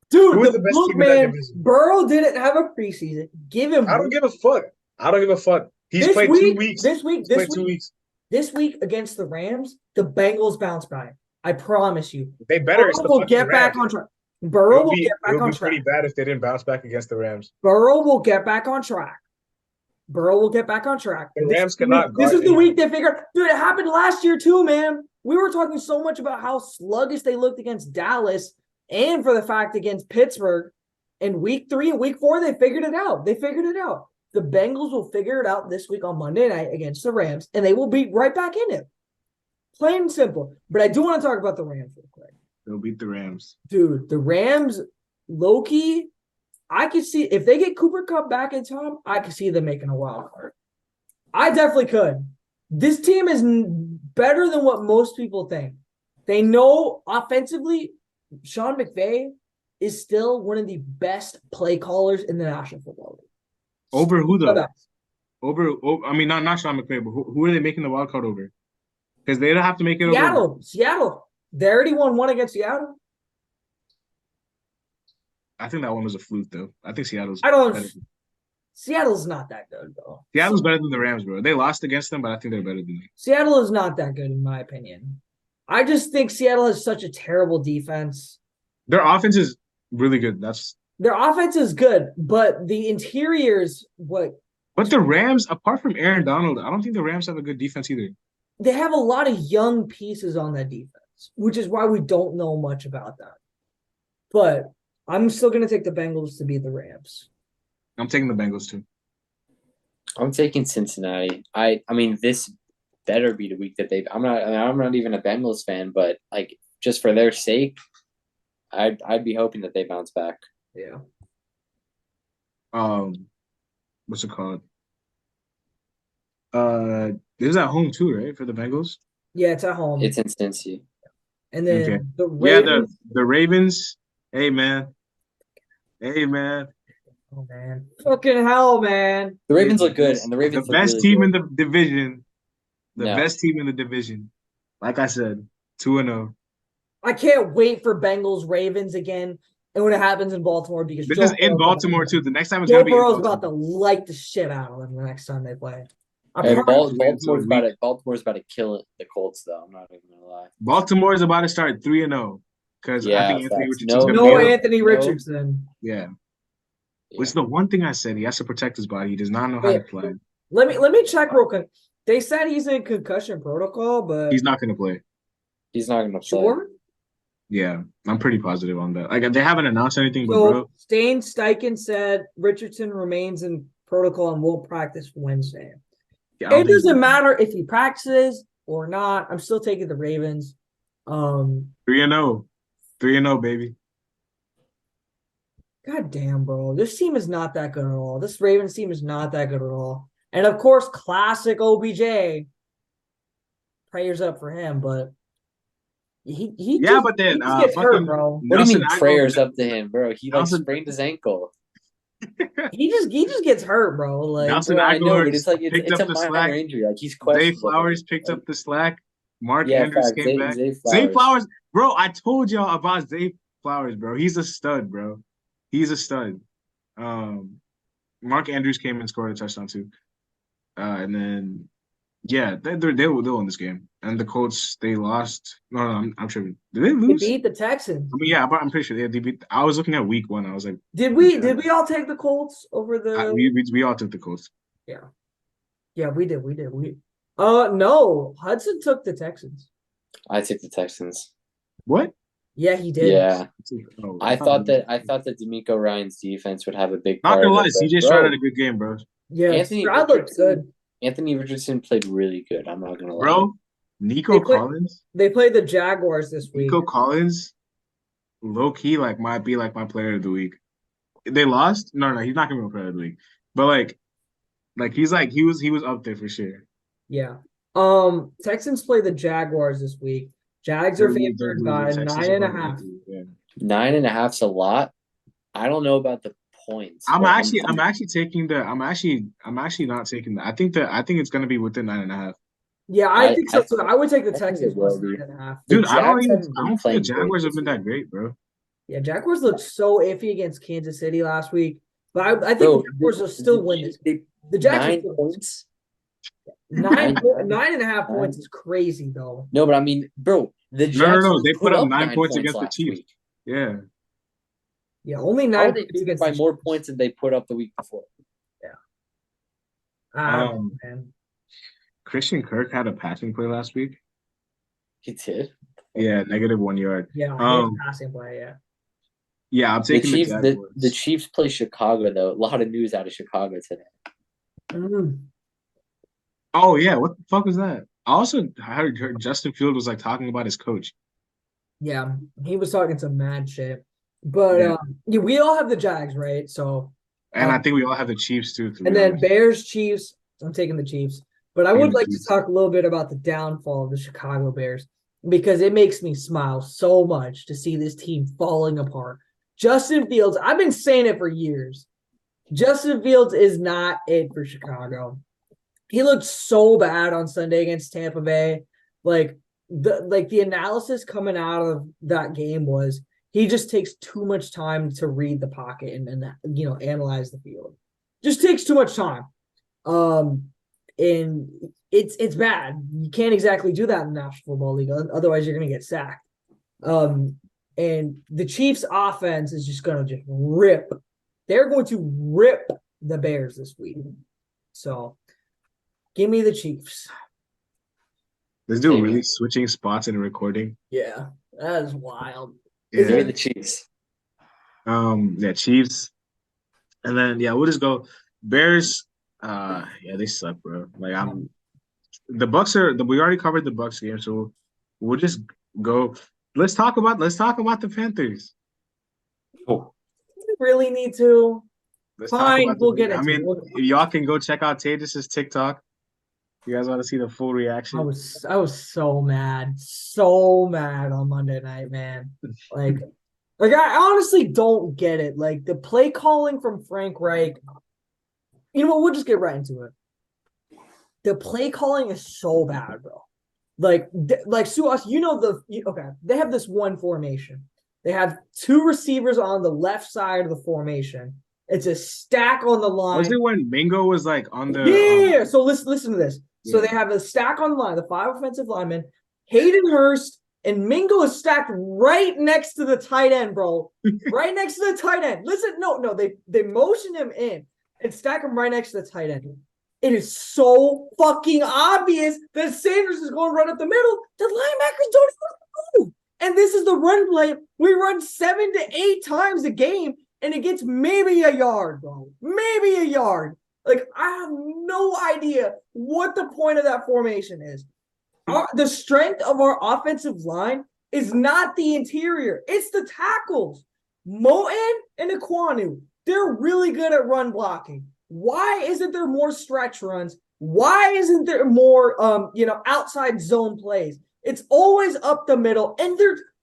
Dude, look, man, Burrow didn't have a preseason. Give him. I don't give a fuck. He's played 2 weeks. This week against the Rams, the Bengals bounced back. I promise you. They better. It's Burrow the will fucking get back Rams. on track. It Burrow would will be get it back would on be pretty track. bad if they didn't bounce back against the Rams. Burrow will get back on track. Burrow will get back on track. The Rams cannot This guard is the anyone. week they figured. Dude, it happened last year too, man. We were talking so much about how sluggish they looked against Dallas and for the fact against Pittsburgh. In week 3 and week 4, they figured it out. They figured it out. The Bengals will figure it out this week on Monday night against the Rams, and they will be right back in it. Plain and simple. But I do want to talk about the Rams real quick. They'll beat the Rams. Dude, the Rams, low-key, I could see if they get Cooper Kupp back in time, I could see them making a wild card. I definitely could. This team is better than what most people think. They know offensively, Sean McVay is still one of the best play callers in the National Football League. Over who though? The best. Over, I mean, not Sean McVay, but who are they making the wild card over? Because they don't have to make it over. Seattle. They already won one against Seattle. I think that one was a fluke, though. I think Seattle's Seattle's not that good, though. Seattle's better than the Rams, bro. They lost against them, but I think they're better than them. Seattle is not that good, in my opinion. I just think Seattle has such a terrible defense. Their offense is really good. Their offense is good, but the interiors, But the Rams, apart from Aaron Donald, I don't think the Rams have a good defense either. they have a lot of young pieces on that defense, which is why we don't know much about that. But I'm still going to take the Bengals to beat the Rams. I'm taking the Bengals too. I'm taking Cincinnati. I mean, this better be the week that they've. I'm not even a Bengals fan, but like just for their sake, I'd be hoping that they bounce back. Yeah. What's it called? This is at home too, right? For the Bengals. Yeah, it's at home. It's in Cincy. And then Okay. the Ravens. The Ravens. Hey man. Oh man. Fucking hell, man. The Ravens look good, and the Ravens The look best really team good. in the division. The No. best team in the division. Like I said, 2-0. I can't wait for Bengals Ravens again. And when it happens in Baltimore, because This Joe is in Burrow's Baltimore too. The next time it's Joe gonna be in Burrow's Baltimore. about to light the shit out of them the next time they play. Hey, Promise- Baltimore's about to kill the Colts, though. I'm not even gonna lie. Baltimore is about to start 3-0 because Yeah, I think Anthony facts. Richardson's gonna no be out. Anthony Richardson. Yeah. Yeah. Which is the one thing I said. He has to protect his body. He does not know how to Wait. play. Let me check real quick. They said he's in concussion protocol, but He's not gonna play. He's not gonna play. sure. Yeah, I'm pretty positive on that. Like they haven't announced anything, but So bro, Stain Steichen said Richardson remains in protocol and won't practice Wednesday. yeah, I don't It think doesn't matter if he practices or not. I'm still taking the Ravens. 3-0, 3-0, baby. God damn, bro. This team is not that good at all. This Ravens team is not that good at all. And of course, classic OBJ. Prayers up for him, but he Yeah, but then just gets hurt, fucking bro. What do you mean Nelson prayers Aguilar- up to him, bro? He like Nelson- sprained his ankle. He just gets hurt, bro. Like Nelson Bro, I know, Aguilar but it's like picked it's up a the minor slack. injury. Like he's Zay questionable. Flowers picked up the slack. Mark Yeah, Andrews facts. came back. Zay Zay Flowers. Flowers, bro. I told y'all about Zay Flowers, bro. He's a stud, bro. He's a stud. Mark Andrews came and scored a touchdown too. And then yeah, they'll win this game. And the Colts, they lost. No, I'm tripping. Did they they lose? beat the Texans. I mean, yeah, but I'm pretty sure they beat. I was looking at week 1. I was like, Did we all take the Colts over the we all took the Colts. Yeah, we did. No. Hudson took the Texans. I took the Texans. What? Yeah, he did. Yeah, Oh, I thought that D'Amico Ryan's defense would have a big Not part. gonna of lie, it, but CJ bro, Stroud had a good game, bro. Yeah, Anthony Stroud looked Richardson- good. Anthony Richardson played really good. I'm not gonna lie. Bro, Nico They play- Collins. They played the Jaguars this week. Nico Collins, low key, might be my player of the week. They lost? No, he's not gonna be my player of the week. But he was up there for sure. Yeah. Texans play the Jaguars this week. Jags are favored by Texas 9.5. Yeah. 9.5's a lot. I don't know about the points. I'm but actually taking the. I'm actually not taking that. I think it's gonna be within 9.5. Yeah, I I- think so I- too. I would take the I think Texans it will plus be. 9.5. The Dude, I Jags haven't been don't think the playing Jaguars great have been this that great, bro. Yeah, Jaguars looked so iffy against Kansas City last week. But I think Bro, the Jaguars will still win this. They- The Jags 9 will points. 9.5 points is crazy though. No, but I mean, bro, The No, no, Jets no. They put put up up 9 points 9 points against the last Chiefs. week. Yeah. Yeah, only How are 9 they points beaten against by the more Chiefs. points than they put up the week before? Yeah. I don't know, Um, man. Christian Kirk had a passing play last week. He did. Yeah, -1 yard. Yeah, his Um, passing play, yeah. yeah, I'm The taking the Chiefs, the Jaguars. Chiefs play Chicago though. A lot of news out of Chicago today. Mm. Oh yeah, what the fuck was that? I also heard Justin Field was like talking about his coach. Yeah, he was talking some mad shit. But Yeah, yeah, we all have the Jags, right? So and I um think we all have the Chiefs too, to and be then honest. Bears, Chiefs. I'm taking the Chiefs. But I Taking would the like to Chiefs. talk a little bit about the downfall of the Chicago Bears because it makes me smile so much to see this team falling apart. Justin Fields, I've been saying it for years. Justin Fields is not it for Chicago. He looked so bad on Sunday against Tampa Bay. The analysis coming out of that game was he just takes too much time to read the pocket and analyze the field. Just takes too much time. Um, and it's bad. You can't exactly do that in the National Football League. Otherwise, you're gonna get sacked. And the Chiefs' offense is just gonna just rip. They're going to rip the Bears this week. So give me the Chiefs. This dude Same really here. switching spots and recording. Yeah, that is wild. Give me Yeah. the Chiefs. Yeah, Chiefs. And then yeah, we'll just go Bears. Yeah, they suck, bro. Like I'm the Bucks we already covered the Bucks game, so we'll just go. Let's talk about the Panthers. Oh, We really need to. Let's talk Fine, about we'll the. get I into mean, it. if y'all can go check out Tatus's TikTok. You guys want to see the full I reaction? was I was so mad on Monday night, man. Like, like I honestly don't get it. Like the play calling from Frank Reich. You know what? We'll just get right into it. The play calling is so bad, bro. Like Suas, okay. They have this one formation. They have two receivers on the left side of the formation. It's a stack on the Was line. it when Mingo was like on the Yeah. So listen to this. So yeah. they have a stack on the line, the five offensive linemen, Hayden Hurst, and Mingo is stacked right next to the tight end, bro. Right next to the tight end. Listen, no, they motion him in and stack him right next to the tight end. It is so fucking obvious that Sanders is going right up the middle. The linebackers don't even move. And this is the run play. We run 7 to 8 times a game, and it gets maybe a yard, bro. Maybe a yard. Like, I have no idea what the point of that formation is. The strength of our offensive line is not the interior. It's the tackles. Moten and Iquanu, they're really good at run blocking. Why isn't there more stretch runs? Why isn't there more outside zone plays? It's always up the middle. And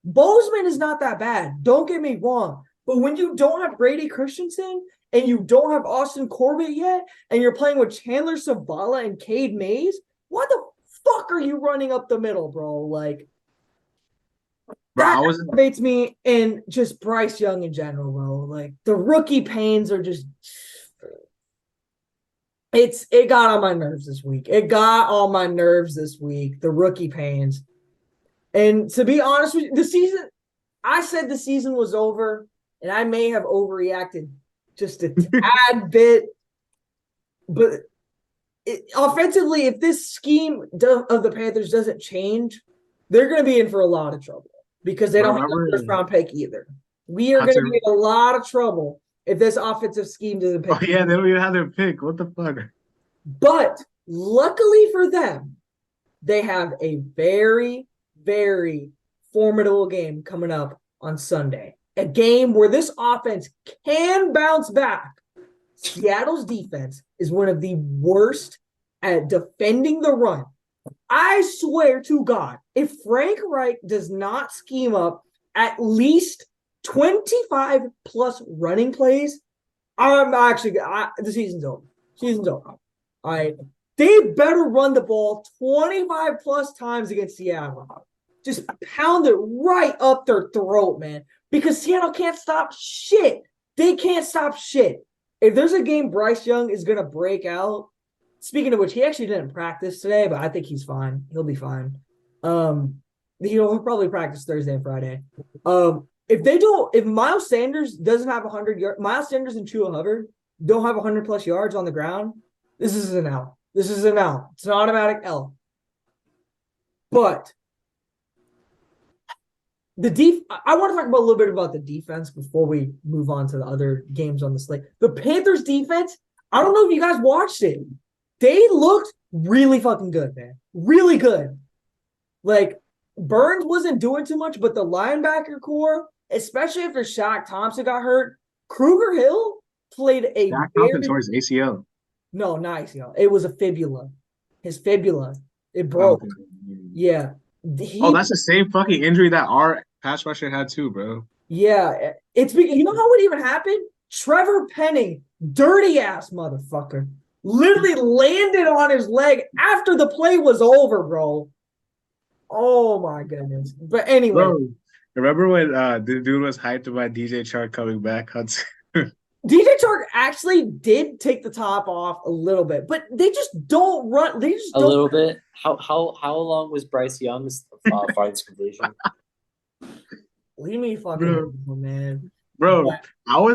Bozeman is not that bad. Don't get me wrong. But when you don't have Brady Christensen and you don't have Austin Corbett yet, and you're playing with Chandler Savala and Cade Mays, what the fuck are you running up the middle, bro? Like, Bro, that I was aggravates me, and just Bryce Young in general, bro. Like, the rookie pains are just it got on my nerves this week. It got on my nerves this week, the rookie pains. And to be honest with you, I said the season was over, and I may have overreacted just a tad bit. But offensively, if this scheme of the Panthers doesn't change, they're going to be in for a lot of trouble because they don't have a first round pick either. We are going to be in a lot of trouble if this offensive scheme doesn't pick. Oh yeah, they don't even have their pick. What the fuck? But luckily for them, they have a very, very formidable game coming up on Sunday. A game where this offense can bounce back. Seattle's defense is one of the worst at defending the run. I swear to God, if Frank Reich does not scheme up at least 25 plus running plays, the season's over. Season's over. All right. They better run the ball 25 plus times against Seattle. Just pound it right up their throat, man. Because Seattle can't stop shit. They can't stop shit. If there's a game Bryce Young is going to break out, speaking of which, he actually didn't practice today, but I think he's fine. He'll be fine. He'll probably practice Thursday and Friday. If Miles Sanders doesn't have 100 yards, Miles Sanders and Tua Hubbard don't have 100 plus yards on the ground, this is an L. This is an L. It's an automatic L. But I want to talk about a little bit about the defense before we move on to the other games on the slate. The Panthers defense, I don't know if you guys watched it. They looked really fucking good, man. Really good. Like, Burns wasn't doing too much, but the linebacker core, especially after Shaq Thompson got hurt, Kruger Hill played a Jack Thompson tore his ACL. No, nice, it was a fibula. His fibula. It broke. Okay. Yeah. That's the same fucking injury that our pass rusher had too, bro. Yeah. It's because you know how it even happened? Trevor Penning, dirty ass motherfucker, literally landed on his leg after the play was over, bro. Oh my goodness. But anyway. Bro, remember when the dude was hyped about DJ Chark coming back? DJ Chark actually did take the top off a little bit, but they just don't run. They just a don't. little bit. How long was Bryce Young's farthest completion? Leave me fucking alone, man. Bro, But,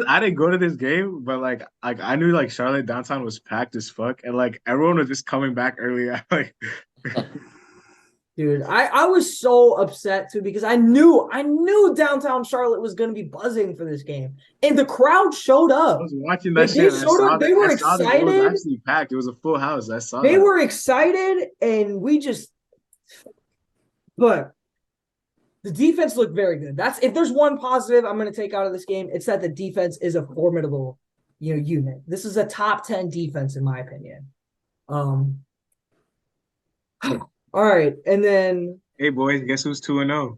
I didn't go to this game, but like I knew like Charlotte downtown was packed as fuck, and like everyone was just coming back early. Like, dude, I was so upset too because I knew downtown Charlotte was going to be buzzing for this game, and the crowd showed up. I was watching that shit. They were excited. It was actually packed. It was a full house. I saw. They were excited, and we just. But the defense looked very good. If there's one positive I'm going to take out of this game, it's that the defense is a formidable, unit. This is a top 10 defense in my opinion. All right, and then hey boys, guess who's 2-0?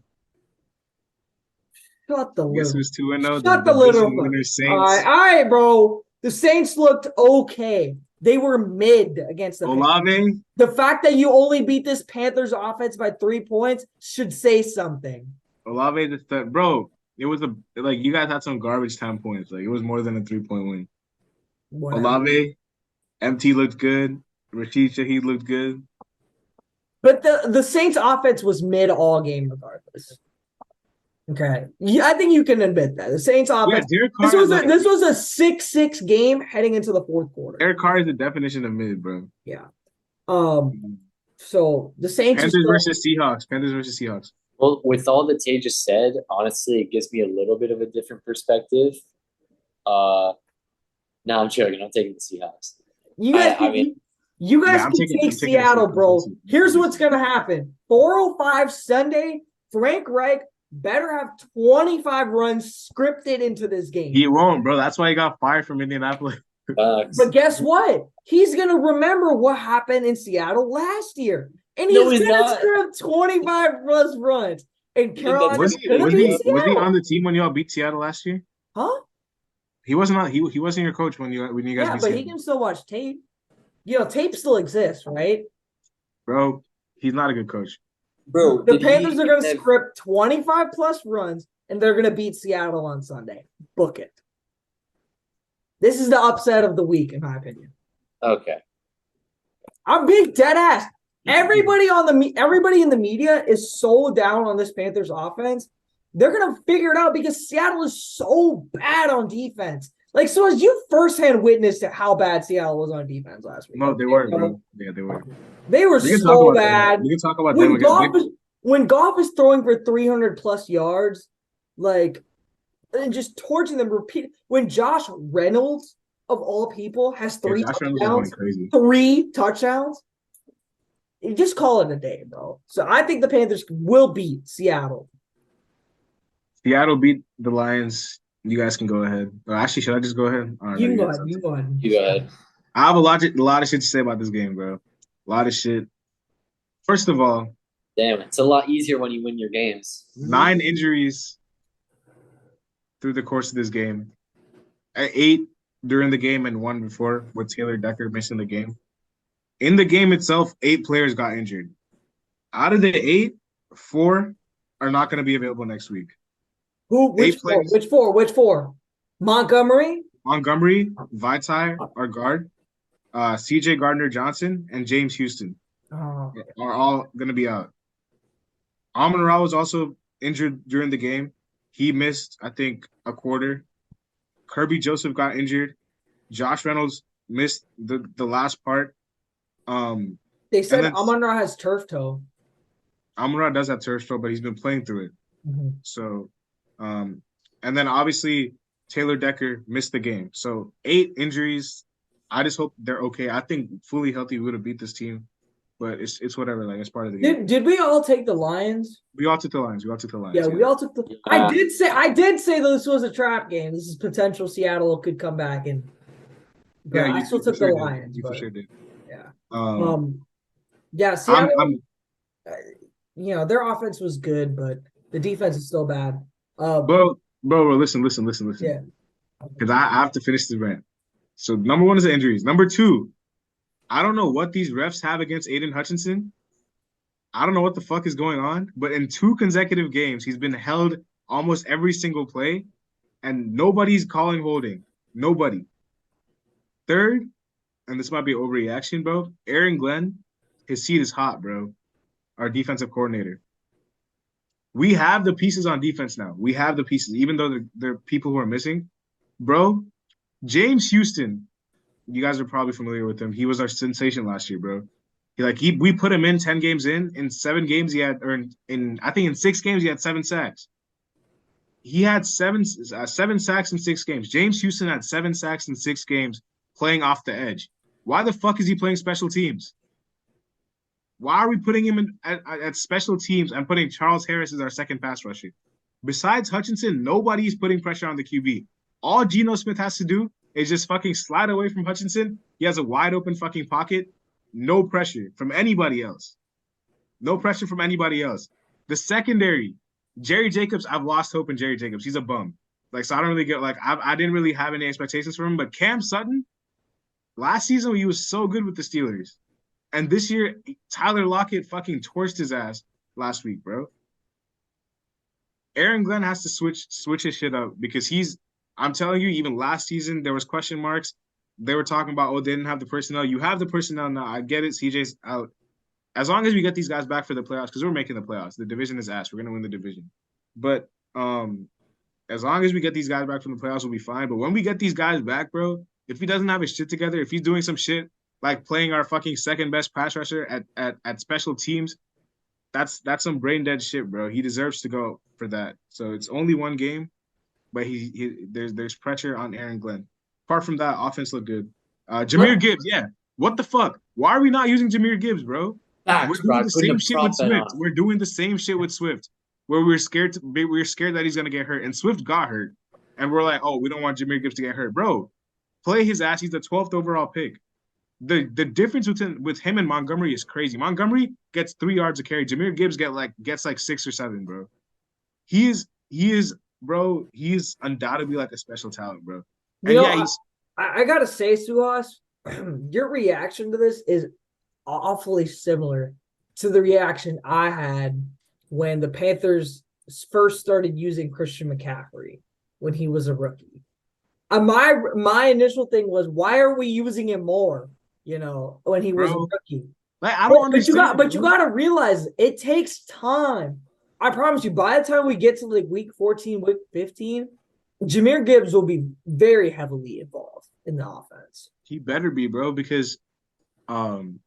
Shut the Guess little. who's 2-0? Shut the little. Saints. All right, bro. The Saints looked okay. They were mid against the Olave. The fact that you only beat this Panthers offense by 3 points should say something. Olave, bro. It was you guys had some garbage time points. Like it was more than a 3-point win. Whatever. Olave, MT looked good. Rashid Shaheed looked good. But the Saints offense was mid all game regardless. Okay. Yeah, I think you can admit that. The Saints offense. Yeah, Derek Carr this was a 6-6 game heading into the fourth quarter. Derek Carr is the definition of mid, bro. Yeah. So the Saints Panthers versus Seahawks. Well, with all that Tay just said, honestly, it gives me a little bit of a different perspective. No, I'm joking. I'm taking the Seahawks. You guys can take Seattle, bro. Here's what's going to happen. 4:05 Sunday, Frank Reich better have 25 runs scripted into this game. He won't, bro. That's why he got fired from Indianapolis. But guess what? He's going to remember what happened in Seattle last year. And he's going to script 25 plus runs. And Carolina was he on the team when y'all beat Seattle last year? Huh? He wasn't he wasn't your coach when you guys beat but Seattle. He can still watch tape. Tape still exists, right? Bro, he's not a good coach. Bro, the Panthers are going to script 25 plus runs, and they're going to beat Seattle on Sunday. Book it. This is the upset of the week, in my opinion. Okay. I'm being dead ass. Everybody in the media is so down on this Panthers offense. They're going to figure it out because Seattle is so bad on defense. Like, so as you firsthand witnessed how bad Seattle was on defense last week. No, they were, bro. Yeah, they were. They were so bad. We can talk about them again. When Goff is throwing for 300 plus yards, like, and just torching them when Josh Reynolds, of all people, has three touchdowns, you just call it a day, bro. So I think the Panthers will beat Seattle. Seattle beat the Lions. You guys can go ahead. Or actually, should I just go ahead? You go ahead. You go ahead. I have a lot of shit to say about this game, bro. A lot of shit. First of all, damn, it's a lot easier when you win your games. 9 injuries through the course of this game. 8 during the game and 1 before, with Taylor Decker missing the game. In the game itself, 8 players got injured. Out of the 8, 4 are not going to be available next week. Which 4? Montgomery, Vitae, our guard, CJ Gardner-Johnson, and James Houston are all going to be out. Amon-Ra was also injured during the game. He missed, I think, a quarter. Kirby Joseph got injured. Josh Reynolds missed the last part. They And said then Amon-Ra has turf toe. Amon-Ra does have turf toe, but he's been playing through it. Mhm. So, and then obviously Taylor Decker missed the game. So 8 injuries. I just hope they're okay. I think fully healthy we would have beat this team, but it's whatever. Like it's part of the game. Did we all take the Lions? We all took the Lions. We all took the Yeah, Lions. we all took the. Yeah. I did say this was a trap game. This is potential Seattle could come back and. But Yeah, I you still for took the sure did. Lions. You for But sure did. yeah, Um, yeah, I'm Seattle. I'm Their offense was good, but the defense is still bad. bro. Listen. Yeah, Because I have to finish this rant. So number one is the injuries. Number two, I don't know what these refs have against Aiden Hutchinson. I don't know what the fuck is going on, but in 2 consecutive games, he's been held almost every single play, and nobody's calling holding. Nobody. Third, and this might be overreaction, bro. Aaron Glenn, his seat is hot, bro. Our defensive coordinator. We have the pieces on defense now. We have the pieces, even though there are people who are missing. Bro, James Houston, you guys are probably familiar with him. He was our sensation last year, bro. We put him in 10 games in 7 games he had, or in I think in 6 games he had 7 sacks. He had seven sacks in 6 games. James Houston had 7 sacks in 6 games playing off the edge. Why the fuck is he playing special teams? Why are we putting him at special teams and putting Charles Harris as our second pass rusher? Besides Hutchinson, nobody's putting pressure on the QB. All Geno Smith has to do is just fucking slide away from Hutchinson. He has a wide open fucking pocket. No pressure from anybody else. No pressure from anybody else. The secondary, Jerry Jacobs, I've lost hope in Jerry Jacobs. He's a bum. So I don't really get I didn't really have any expectations for him. But Cam Sutton, last season he was so good with the Steelers. And this year, Tyler Lockett fucking torched his ass last week, bro. Aaron Glenn has to switch his shit up because I'm telling you, even last season, there was question marks. They were talking about, they didn't have the personnel. You have the personnel now. I get it. CJ's out. As long as we get these guys back for the playoffs, because we're making the playoffs. The division is ass. We're going to win the division. But as long as we get these guys back from the playoffs, we'll be fine. But when we get these guys back, bro, if he doesn't have his shit together, if he's doing some shit like playing our fucking second best pass rusher at special teams, that's some brain dead shit, bro. He deserves to go for that. So it's only one game, but there's pressure on Aaron Glenn. Apart from that, offense looked good. Jahmyr Gibbs, yeah. What the fuck? Why are we not using Jahmyr Gibbs, bro? We're Facts, bro. doing I the couldn't same have shit with propped that Swift. on. We're doing the same shit with Swift, where we're scared that he's gonna get hurt, and Swift got hurt, and we're like, oh, we don't want Jahmyr Gibbs to get hurt, bro. Play his ass. He's the 12th overall pick. The difference with him and Montgomery is crazy. Montgomery gets 3 yards a carry. Jahmyr Gibbs gets like 6 or 7, bro. He is, bro. He's undoubtedly like a special talent, bro. you And know, yeah, he's I gotta say, Suas, your reaction to this is awfully similar to the reaction I had when the Panthers first started using Christian McCaffrey when he was a rookie. My initial thing was, why are we using him more? When he was a bro. rookie. Like I don't understand. But you got to realize it takes time. I promise you, by the time we get to like week 14, week 15, Jahmyr Gibbs will be very heavily involved in the offense. He better be, bro, because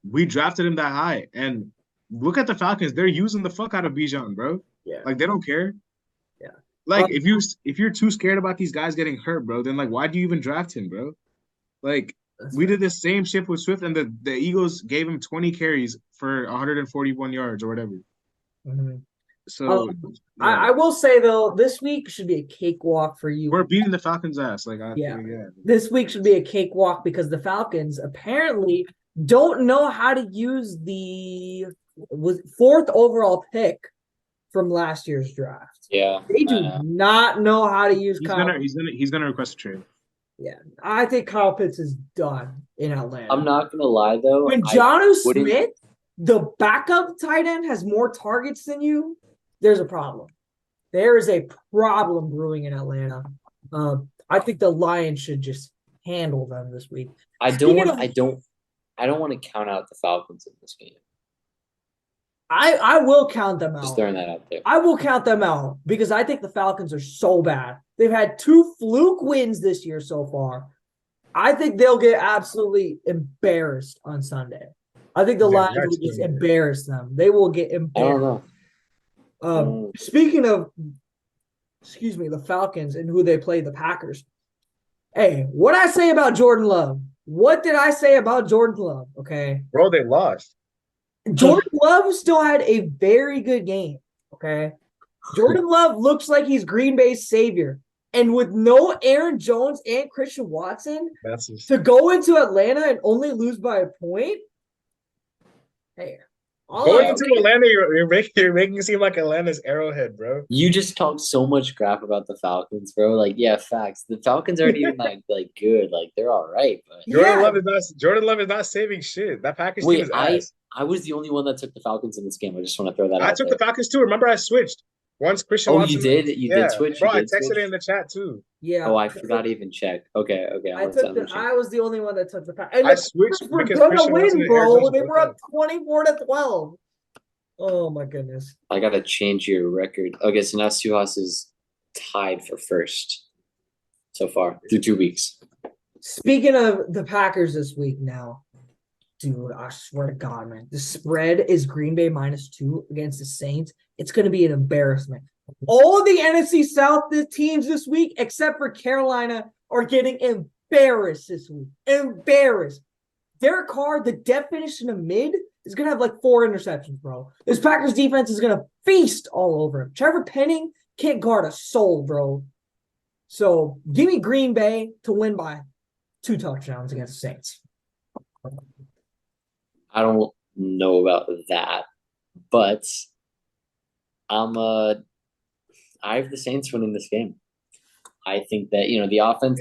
we drafted him that high. And look at the Falcons. They're using the fuck out of Bijan, bro. Yeah. Like they don't care. Yeah. Like if you're too scared about these guys getting hurt, bro, then like why do you even draft him, bro? Like we did the same shit with Swift, and the Eagles gave him 20 carries for 141 yards or whatever. Mm-hmm. So yeah. I will say though, this week should be a cakewalk for you. We're beating the Falcons' ass. This week should be a cakewalk because the Falcons apparently don't know how to use the 4th overall pick from last year's draft. Yeah, they do not know how to use. He's gonna request a trade. Yeah, I think Kyle Pitts is done in Atlanta. I'm not gonna lie though. When Jonnu Smith, the backup tight end, has more targets than you, there's a problem. There is a problem brewing in Atlanta. I think the Lions should just handle them this week. I don't want to count out the Falcons in this game. I will count them Just out. throwing that out there. I will count them out because I think the Falcons are so bad. They've had 2 fluke wins this year so far. I think they'll get absolutely embarrassed on Sunday. I think the Yeah, Lions will just embarrass them. They will get I don't embarrassed. know. Speaking of, excuse me, the Falcons and who they play, the Packers. Hey, what I say about Jordan Love? What did I say about Jordan Love? Okay. Bro, they lost. Jordan Love still had a very good game. Okay. Jordan Love looks like he's Green Bay's savior. And with no Aaron Jones and Christian Watson to go into Atlanta and only lose by a point, hey, Going into Atlanta, you're making it seem like Atlanta's Arrowhead, bro. You just talked so much crap about the Falcons, bro. Like, yeah, facts. The Falcons aren't even like good. Like, they're all right, but Jordan Love is not saving shit. That Packers team wait, is ass. I was the only one that took the Falcons in this game. I just want to throw that I out took there. the Falcons too. Remember, I switched. Once Christian Oh, Watson. you did? You did switch? Bro, You I did texted switch? it in the chat too. Yeah. Oh, I forgot to even check. Okay. I was the only one that took the Packers. And I the switched Packers were because gonna Christian Watson win, and Aaron bro. Jones They both were up out. 24-12. Oh my goodness. I gotta change your record. Okay, so now Suhas is tied for first so far through 2 weeks. Speaking of the Packers this week now, dude, I swear to God, man. The spread is Green Bay -2 against the Saints. It's going to be an embarrassment. All the NFC South teams this week, except for Carolina, are getting embarrassed this week. Embarrassed. Derek Carr, the definition of mid, is going to have like 4 interceptions, bro. This Packers defense is going to feast all over him. Trevor Penning can't guard a soul, bro. So give me Green Bay to win by 2 touchdowns against the Saints. I don't know about that, but I have the Saints winning this game. I think that the offense,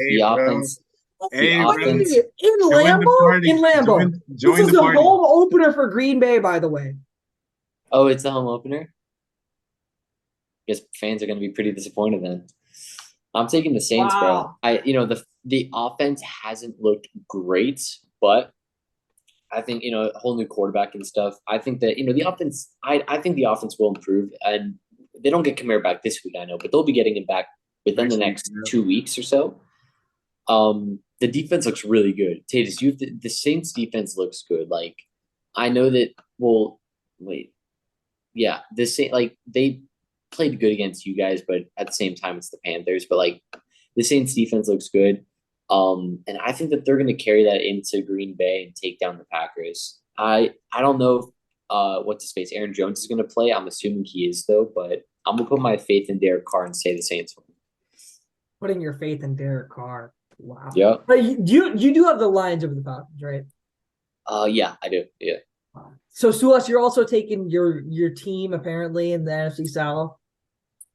Hey, in join the party. In Lambeau. Join This is the a party. home opener for Green Bay, by the way. Oh, it's the home opener. I guess fans are going to be pretty disappointed then. I'm taking the Saints, bro. The offense hasn't looked great, but I think a whole new quarterback and stuff. I think that the offense. I think the offense will improve, and they don't get Kamara back this week, I know, but they'll be getting him back within the next 2 weeks or so. The defense looks really good. Tatus, the Saints defense looks good. Like, I know that. Well, wait, yeah, they played good against you guys, but at the same time, it's the Panthers. But like, the Saints defense looks good. And I think that they're going to carry that into Green Bay and take down the Packers. I don't know what to space Aaron Jones is going to play. I'm assuming he is though, but I'm gonna put my faith in Derek Carr and say the Saints win. Putting your faith in Derek Carr. Wow. Yeah. But you do have the Lions over the Falcons, right? Yeah, I do. Yeah. So Suas, you're also taking your team apparently in the NFC South.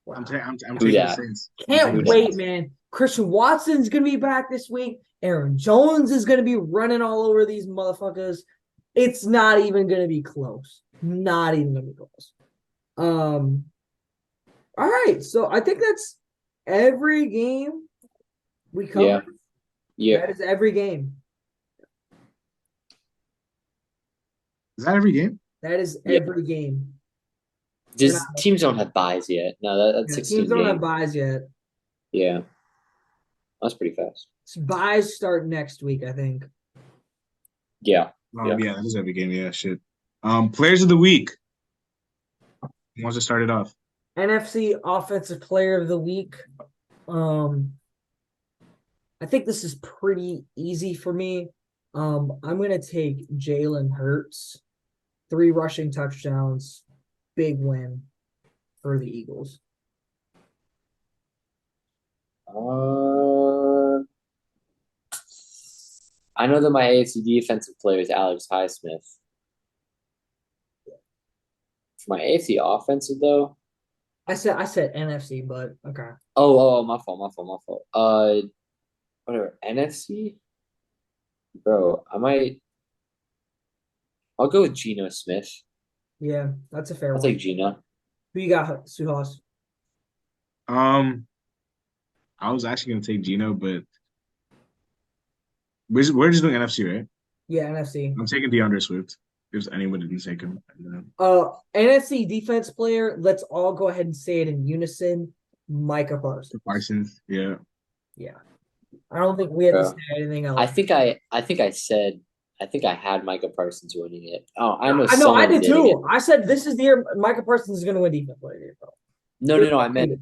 Wow. I'm taking the Saints. Can't wait, man. Christian Watson's gonna be back this week. Aaron Jones is gonna be running all over these motherfuckers. It's not even gonna be close. Not even gonna be close. All right, so I think that's every game we covered. Yeah. That is every game. Is that every game? That is every game. Just teams don't have buys yet. No, that's 16 teams don't have buys yet. Yeah. That's pretty fast. Buys start next week, I think. Yeah. Yeah, that is every game. Yeah, shit. Players of the week. Who wants to start it off? NFC Offensive Player of the Week. I think this is pretty easy for me. I'm gonna take Jalen Hurts. 3 rushing touchdowns. Big win for the Eagles. I know that my AFC defensive player is Alex Highsmith. For my AFC offensive though, I said NFC, but okay. Oh, my fault. Whatever. NFC, bro. I'll go with Geno Smith. Yeah, that's a fair I'll one. take Geno. Who you got, Suhas? I was actually gonna take Geno, but we're just doing NFC, right? Yeah, NFC. I'm taking DeAndre Swift. there's anybody to take him. NFC defense player. Let's all go ahead and say it in unison. Micah Parsons. Parsons, yeah. Yeah. I don't think we have to say anything else. I think I had Micah Parsons winning it. Oh, I know. I did too. I said this is the year Micah Parsons is going to win defense player of the year, bro. No. I meant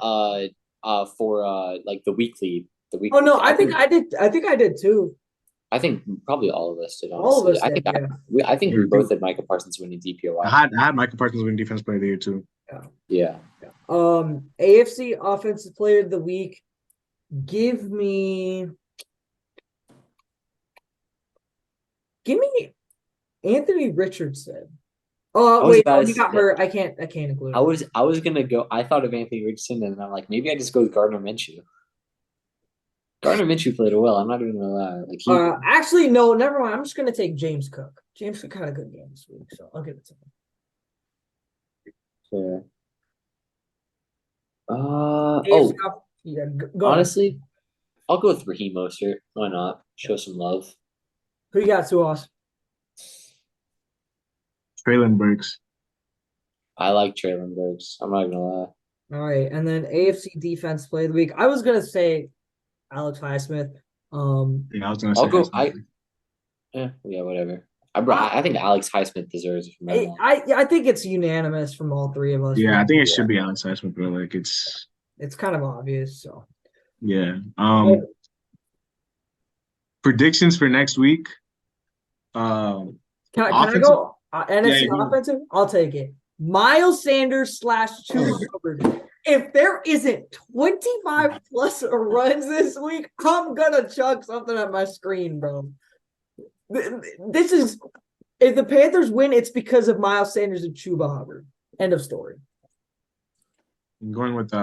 for like the weekly. Oh no, I think I did too. I think probably all of us did. Honestly. All of us did. I think we both had Micah Parsons winning DPOI. I had Micah Parsons winning defense player of the year too. Yeah. AFC offensive player of the week. Give me Anthony Richardson. Oh wait, he got hurt. I can't include him. I was gonna go. I thought of Anthony Richardson, and I'm like, maybe I just go with Gardner Minshew. Gardner Minshew played well. I'm not even gonna lie. Like actually, no, never mind. I'm just gonna take James Cook. James Cook had a good game this week, so I'll give it to him. Yeah, honestly, I'll go with Raheem Mostert. Why not? Show some love. Who you got, Suos? Traylon Burks. I like Traylon Burks. I'm not gonna lie. All right, and then AFC defense play of the week. I was gonna say Alex Highsmith. Yeah, I was gonna say. I'll go. Yeah, whatever. I think Alex Highsmith deserves it. I think it's unanimous from all three of us. Yeah, I think it should be Alex Highsmith, but like it's kind of obvious. So yeah. Predictions for next week. Can I go NFC offensive? I'll take it. Miles Sanders / Chuba Hubbard. If there isn't 25 plus runs this week, I'm gonna chuck something at my screen, bro. This is if the Panthers win, it's because of Miles Sanders and Chuba Hubbard. End of story. I'm going with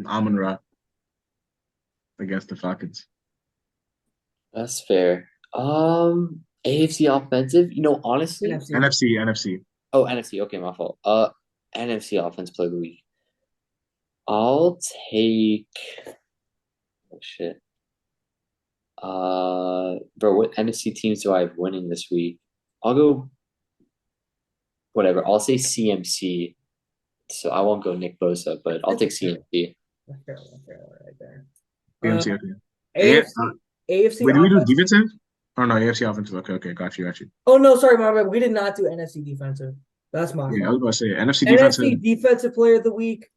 Amon-Ra against the Falcons. That's fair. AFC offensive. Honestly, NFC. Oh, NFC. Okay, my fault. NFC offense play of the week. I'll take. Oh shit. Bro, what NFC teams do I have winning this week? I'll go. Whatever. I'll say CMC. So I won't go Nick Bosa, but I'll take CMC. Right there. CMC. Okay. AFC. Wait, did we do defensive? Oh no, AFC offensive. Okay, got you. Oh no, sorry, my bad. We did not do NFC defensive. That's my fault. I was about to say NFC defensive. NFC defensive player of the week.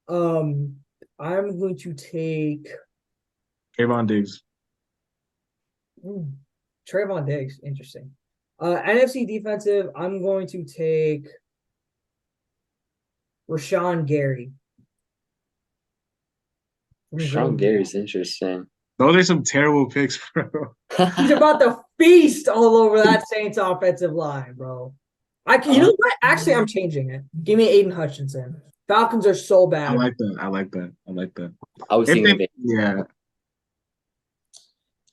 I'm going to take Trayvon Diggs. Trayvon Diggs, interesting. NFC defensive, I'm going to take Rashawn Gary. Rashawn Gary's interesting. Those are some terrible picks, bro. He's about to feast all over that Saints offensive line, bro. You know what? Actually, I'm changing it. Give me Aiden Hutchinson. Falcons are so bad. I like that. I was thinking of it. Yeah.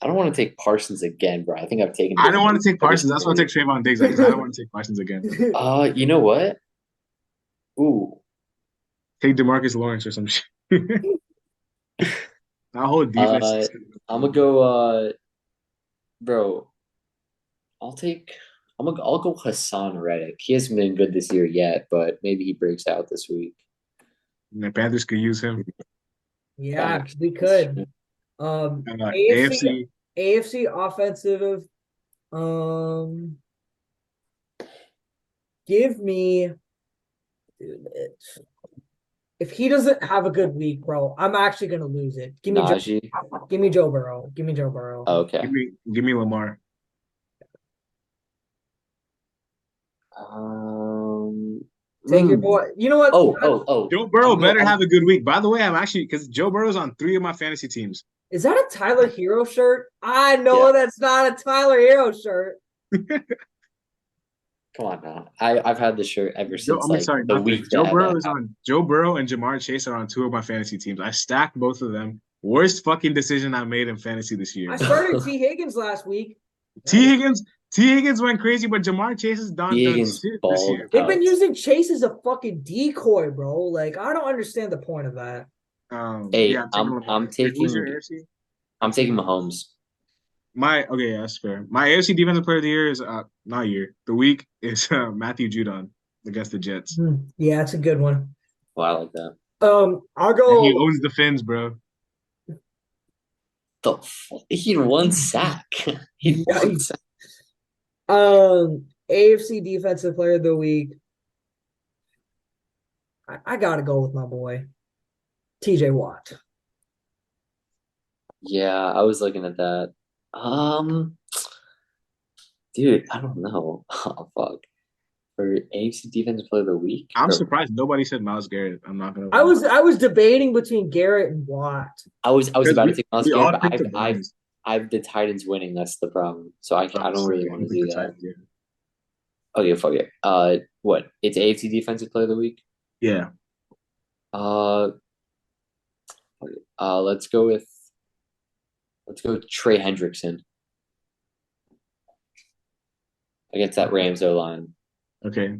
I don't want to take Parsons again, bro. I think I've taken. I don't want to take Parsons. That's why I take Trayvon Diggs. I don't want to take Parsons again. You know what? Ooh. Take DeMarcus Lawrence or some shit. That whole defense. I'm gonna go. Bro, I'll go Hassan Reddick. He hasn't been good this year yet, but maybe he breaks out this week. And the Panthers could use him. Yeah, we could. AFC offensive. Give me. Dude, if he doesn't have a good week, bro, I'm actually gonna lose it. Give me Joe Burrow. Give me Joe Burrow. Okay. Give me Lamar. Take your boy. You know what? Oh. Joe Burrow better have a good week. By the way, I'm actually because Joe Burrow's on 3 of my fantasy teams. Is that a Tyler Hero shirt? I know that's not a Tyler Hero shirt. Come on now. I've had this shirt ever since the week. Joe Burrow is on. Joe Burrow and Jamar Chase are on 2 of my fantasy teams. I stacked both of them. Worst fucking decision I made in fantasy this year. I started T. Higgins last week. T. Higgins went crazy, but Jamar Chase is done shit this year. They've been using Chase as a fucking decoy, bro. Like, I don't understand the point of that. I'm taking Mahomes. Okay, that's fair. My AFC Defensive Player of the Year is not year. The week is Matthew Judon against the Jets. Yeah, it's a good one. Well, I like that. I'll And he go. owns the Fins, bro. He had one sack. He had one Yikes. sack. AFC Defensive Player of the Week. I gotta go with my boy, TJ Watt. Yeah, I was looking at that. Um, dude, I don't know. Oh, fuck. For AFC Defensive Player of the Week, I'm or surprised nobody said Miles Garrett. I'm not gonna I lie. was I was debating between Garrett and Watt. I was Because about to we, take Miles we Garrett, all but picked the I've Browns. I've the Titans winning. That's the problem. So I don't really want You to picked do the that. Titans, yeah. Okay, fuck it. What? It's AFC Defensive Player of the Week. Yeah. Uh, fuck it. Let's go with Trey Hendrickson against that Rams O line. Okay.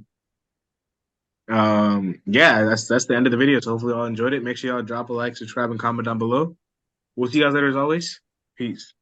Yeah, that's the end of the video. So hopefully y'all enjoyed it. Make sure y'all drop a like, subscribe, and comment down below. We'll see you guys later as always. Peace.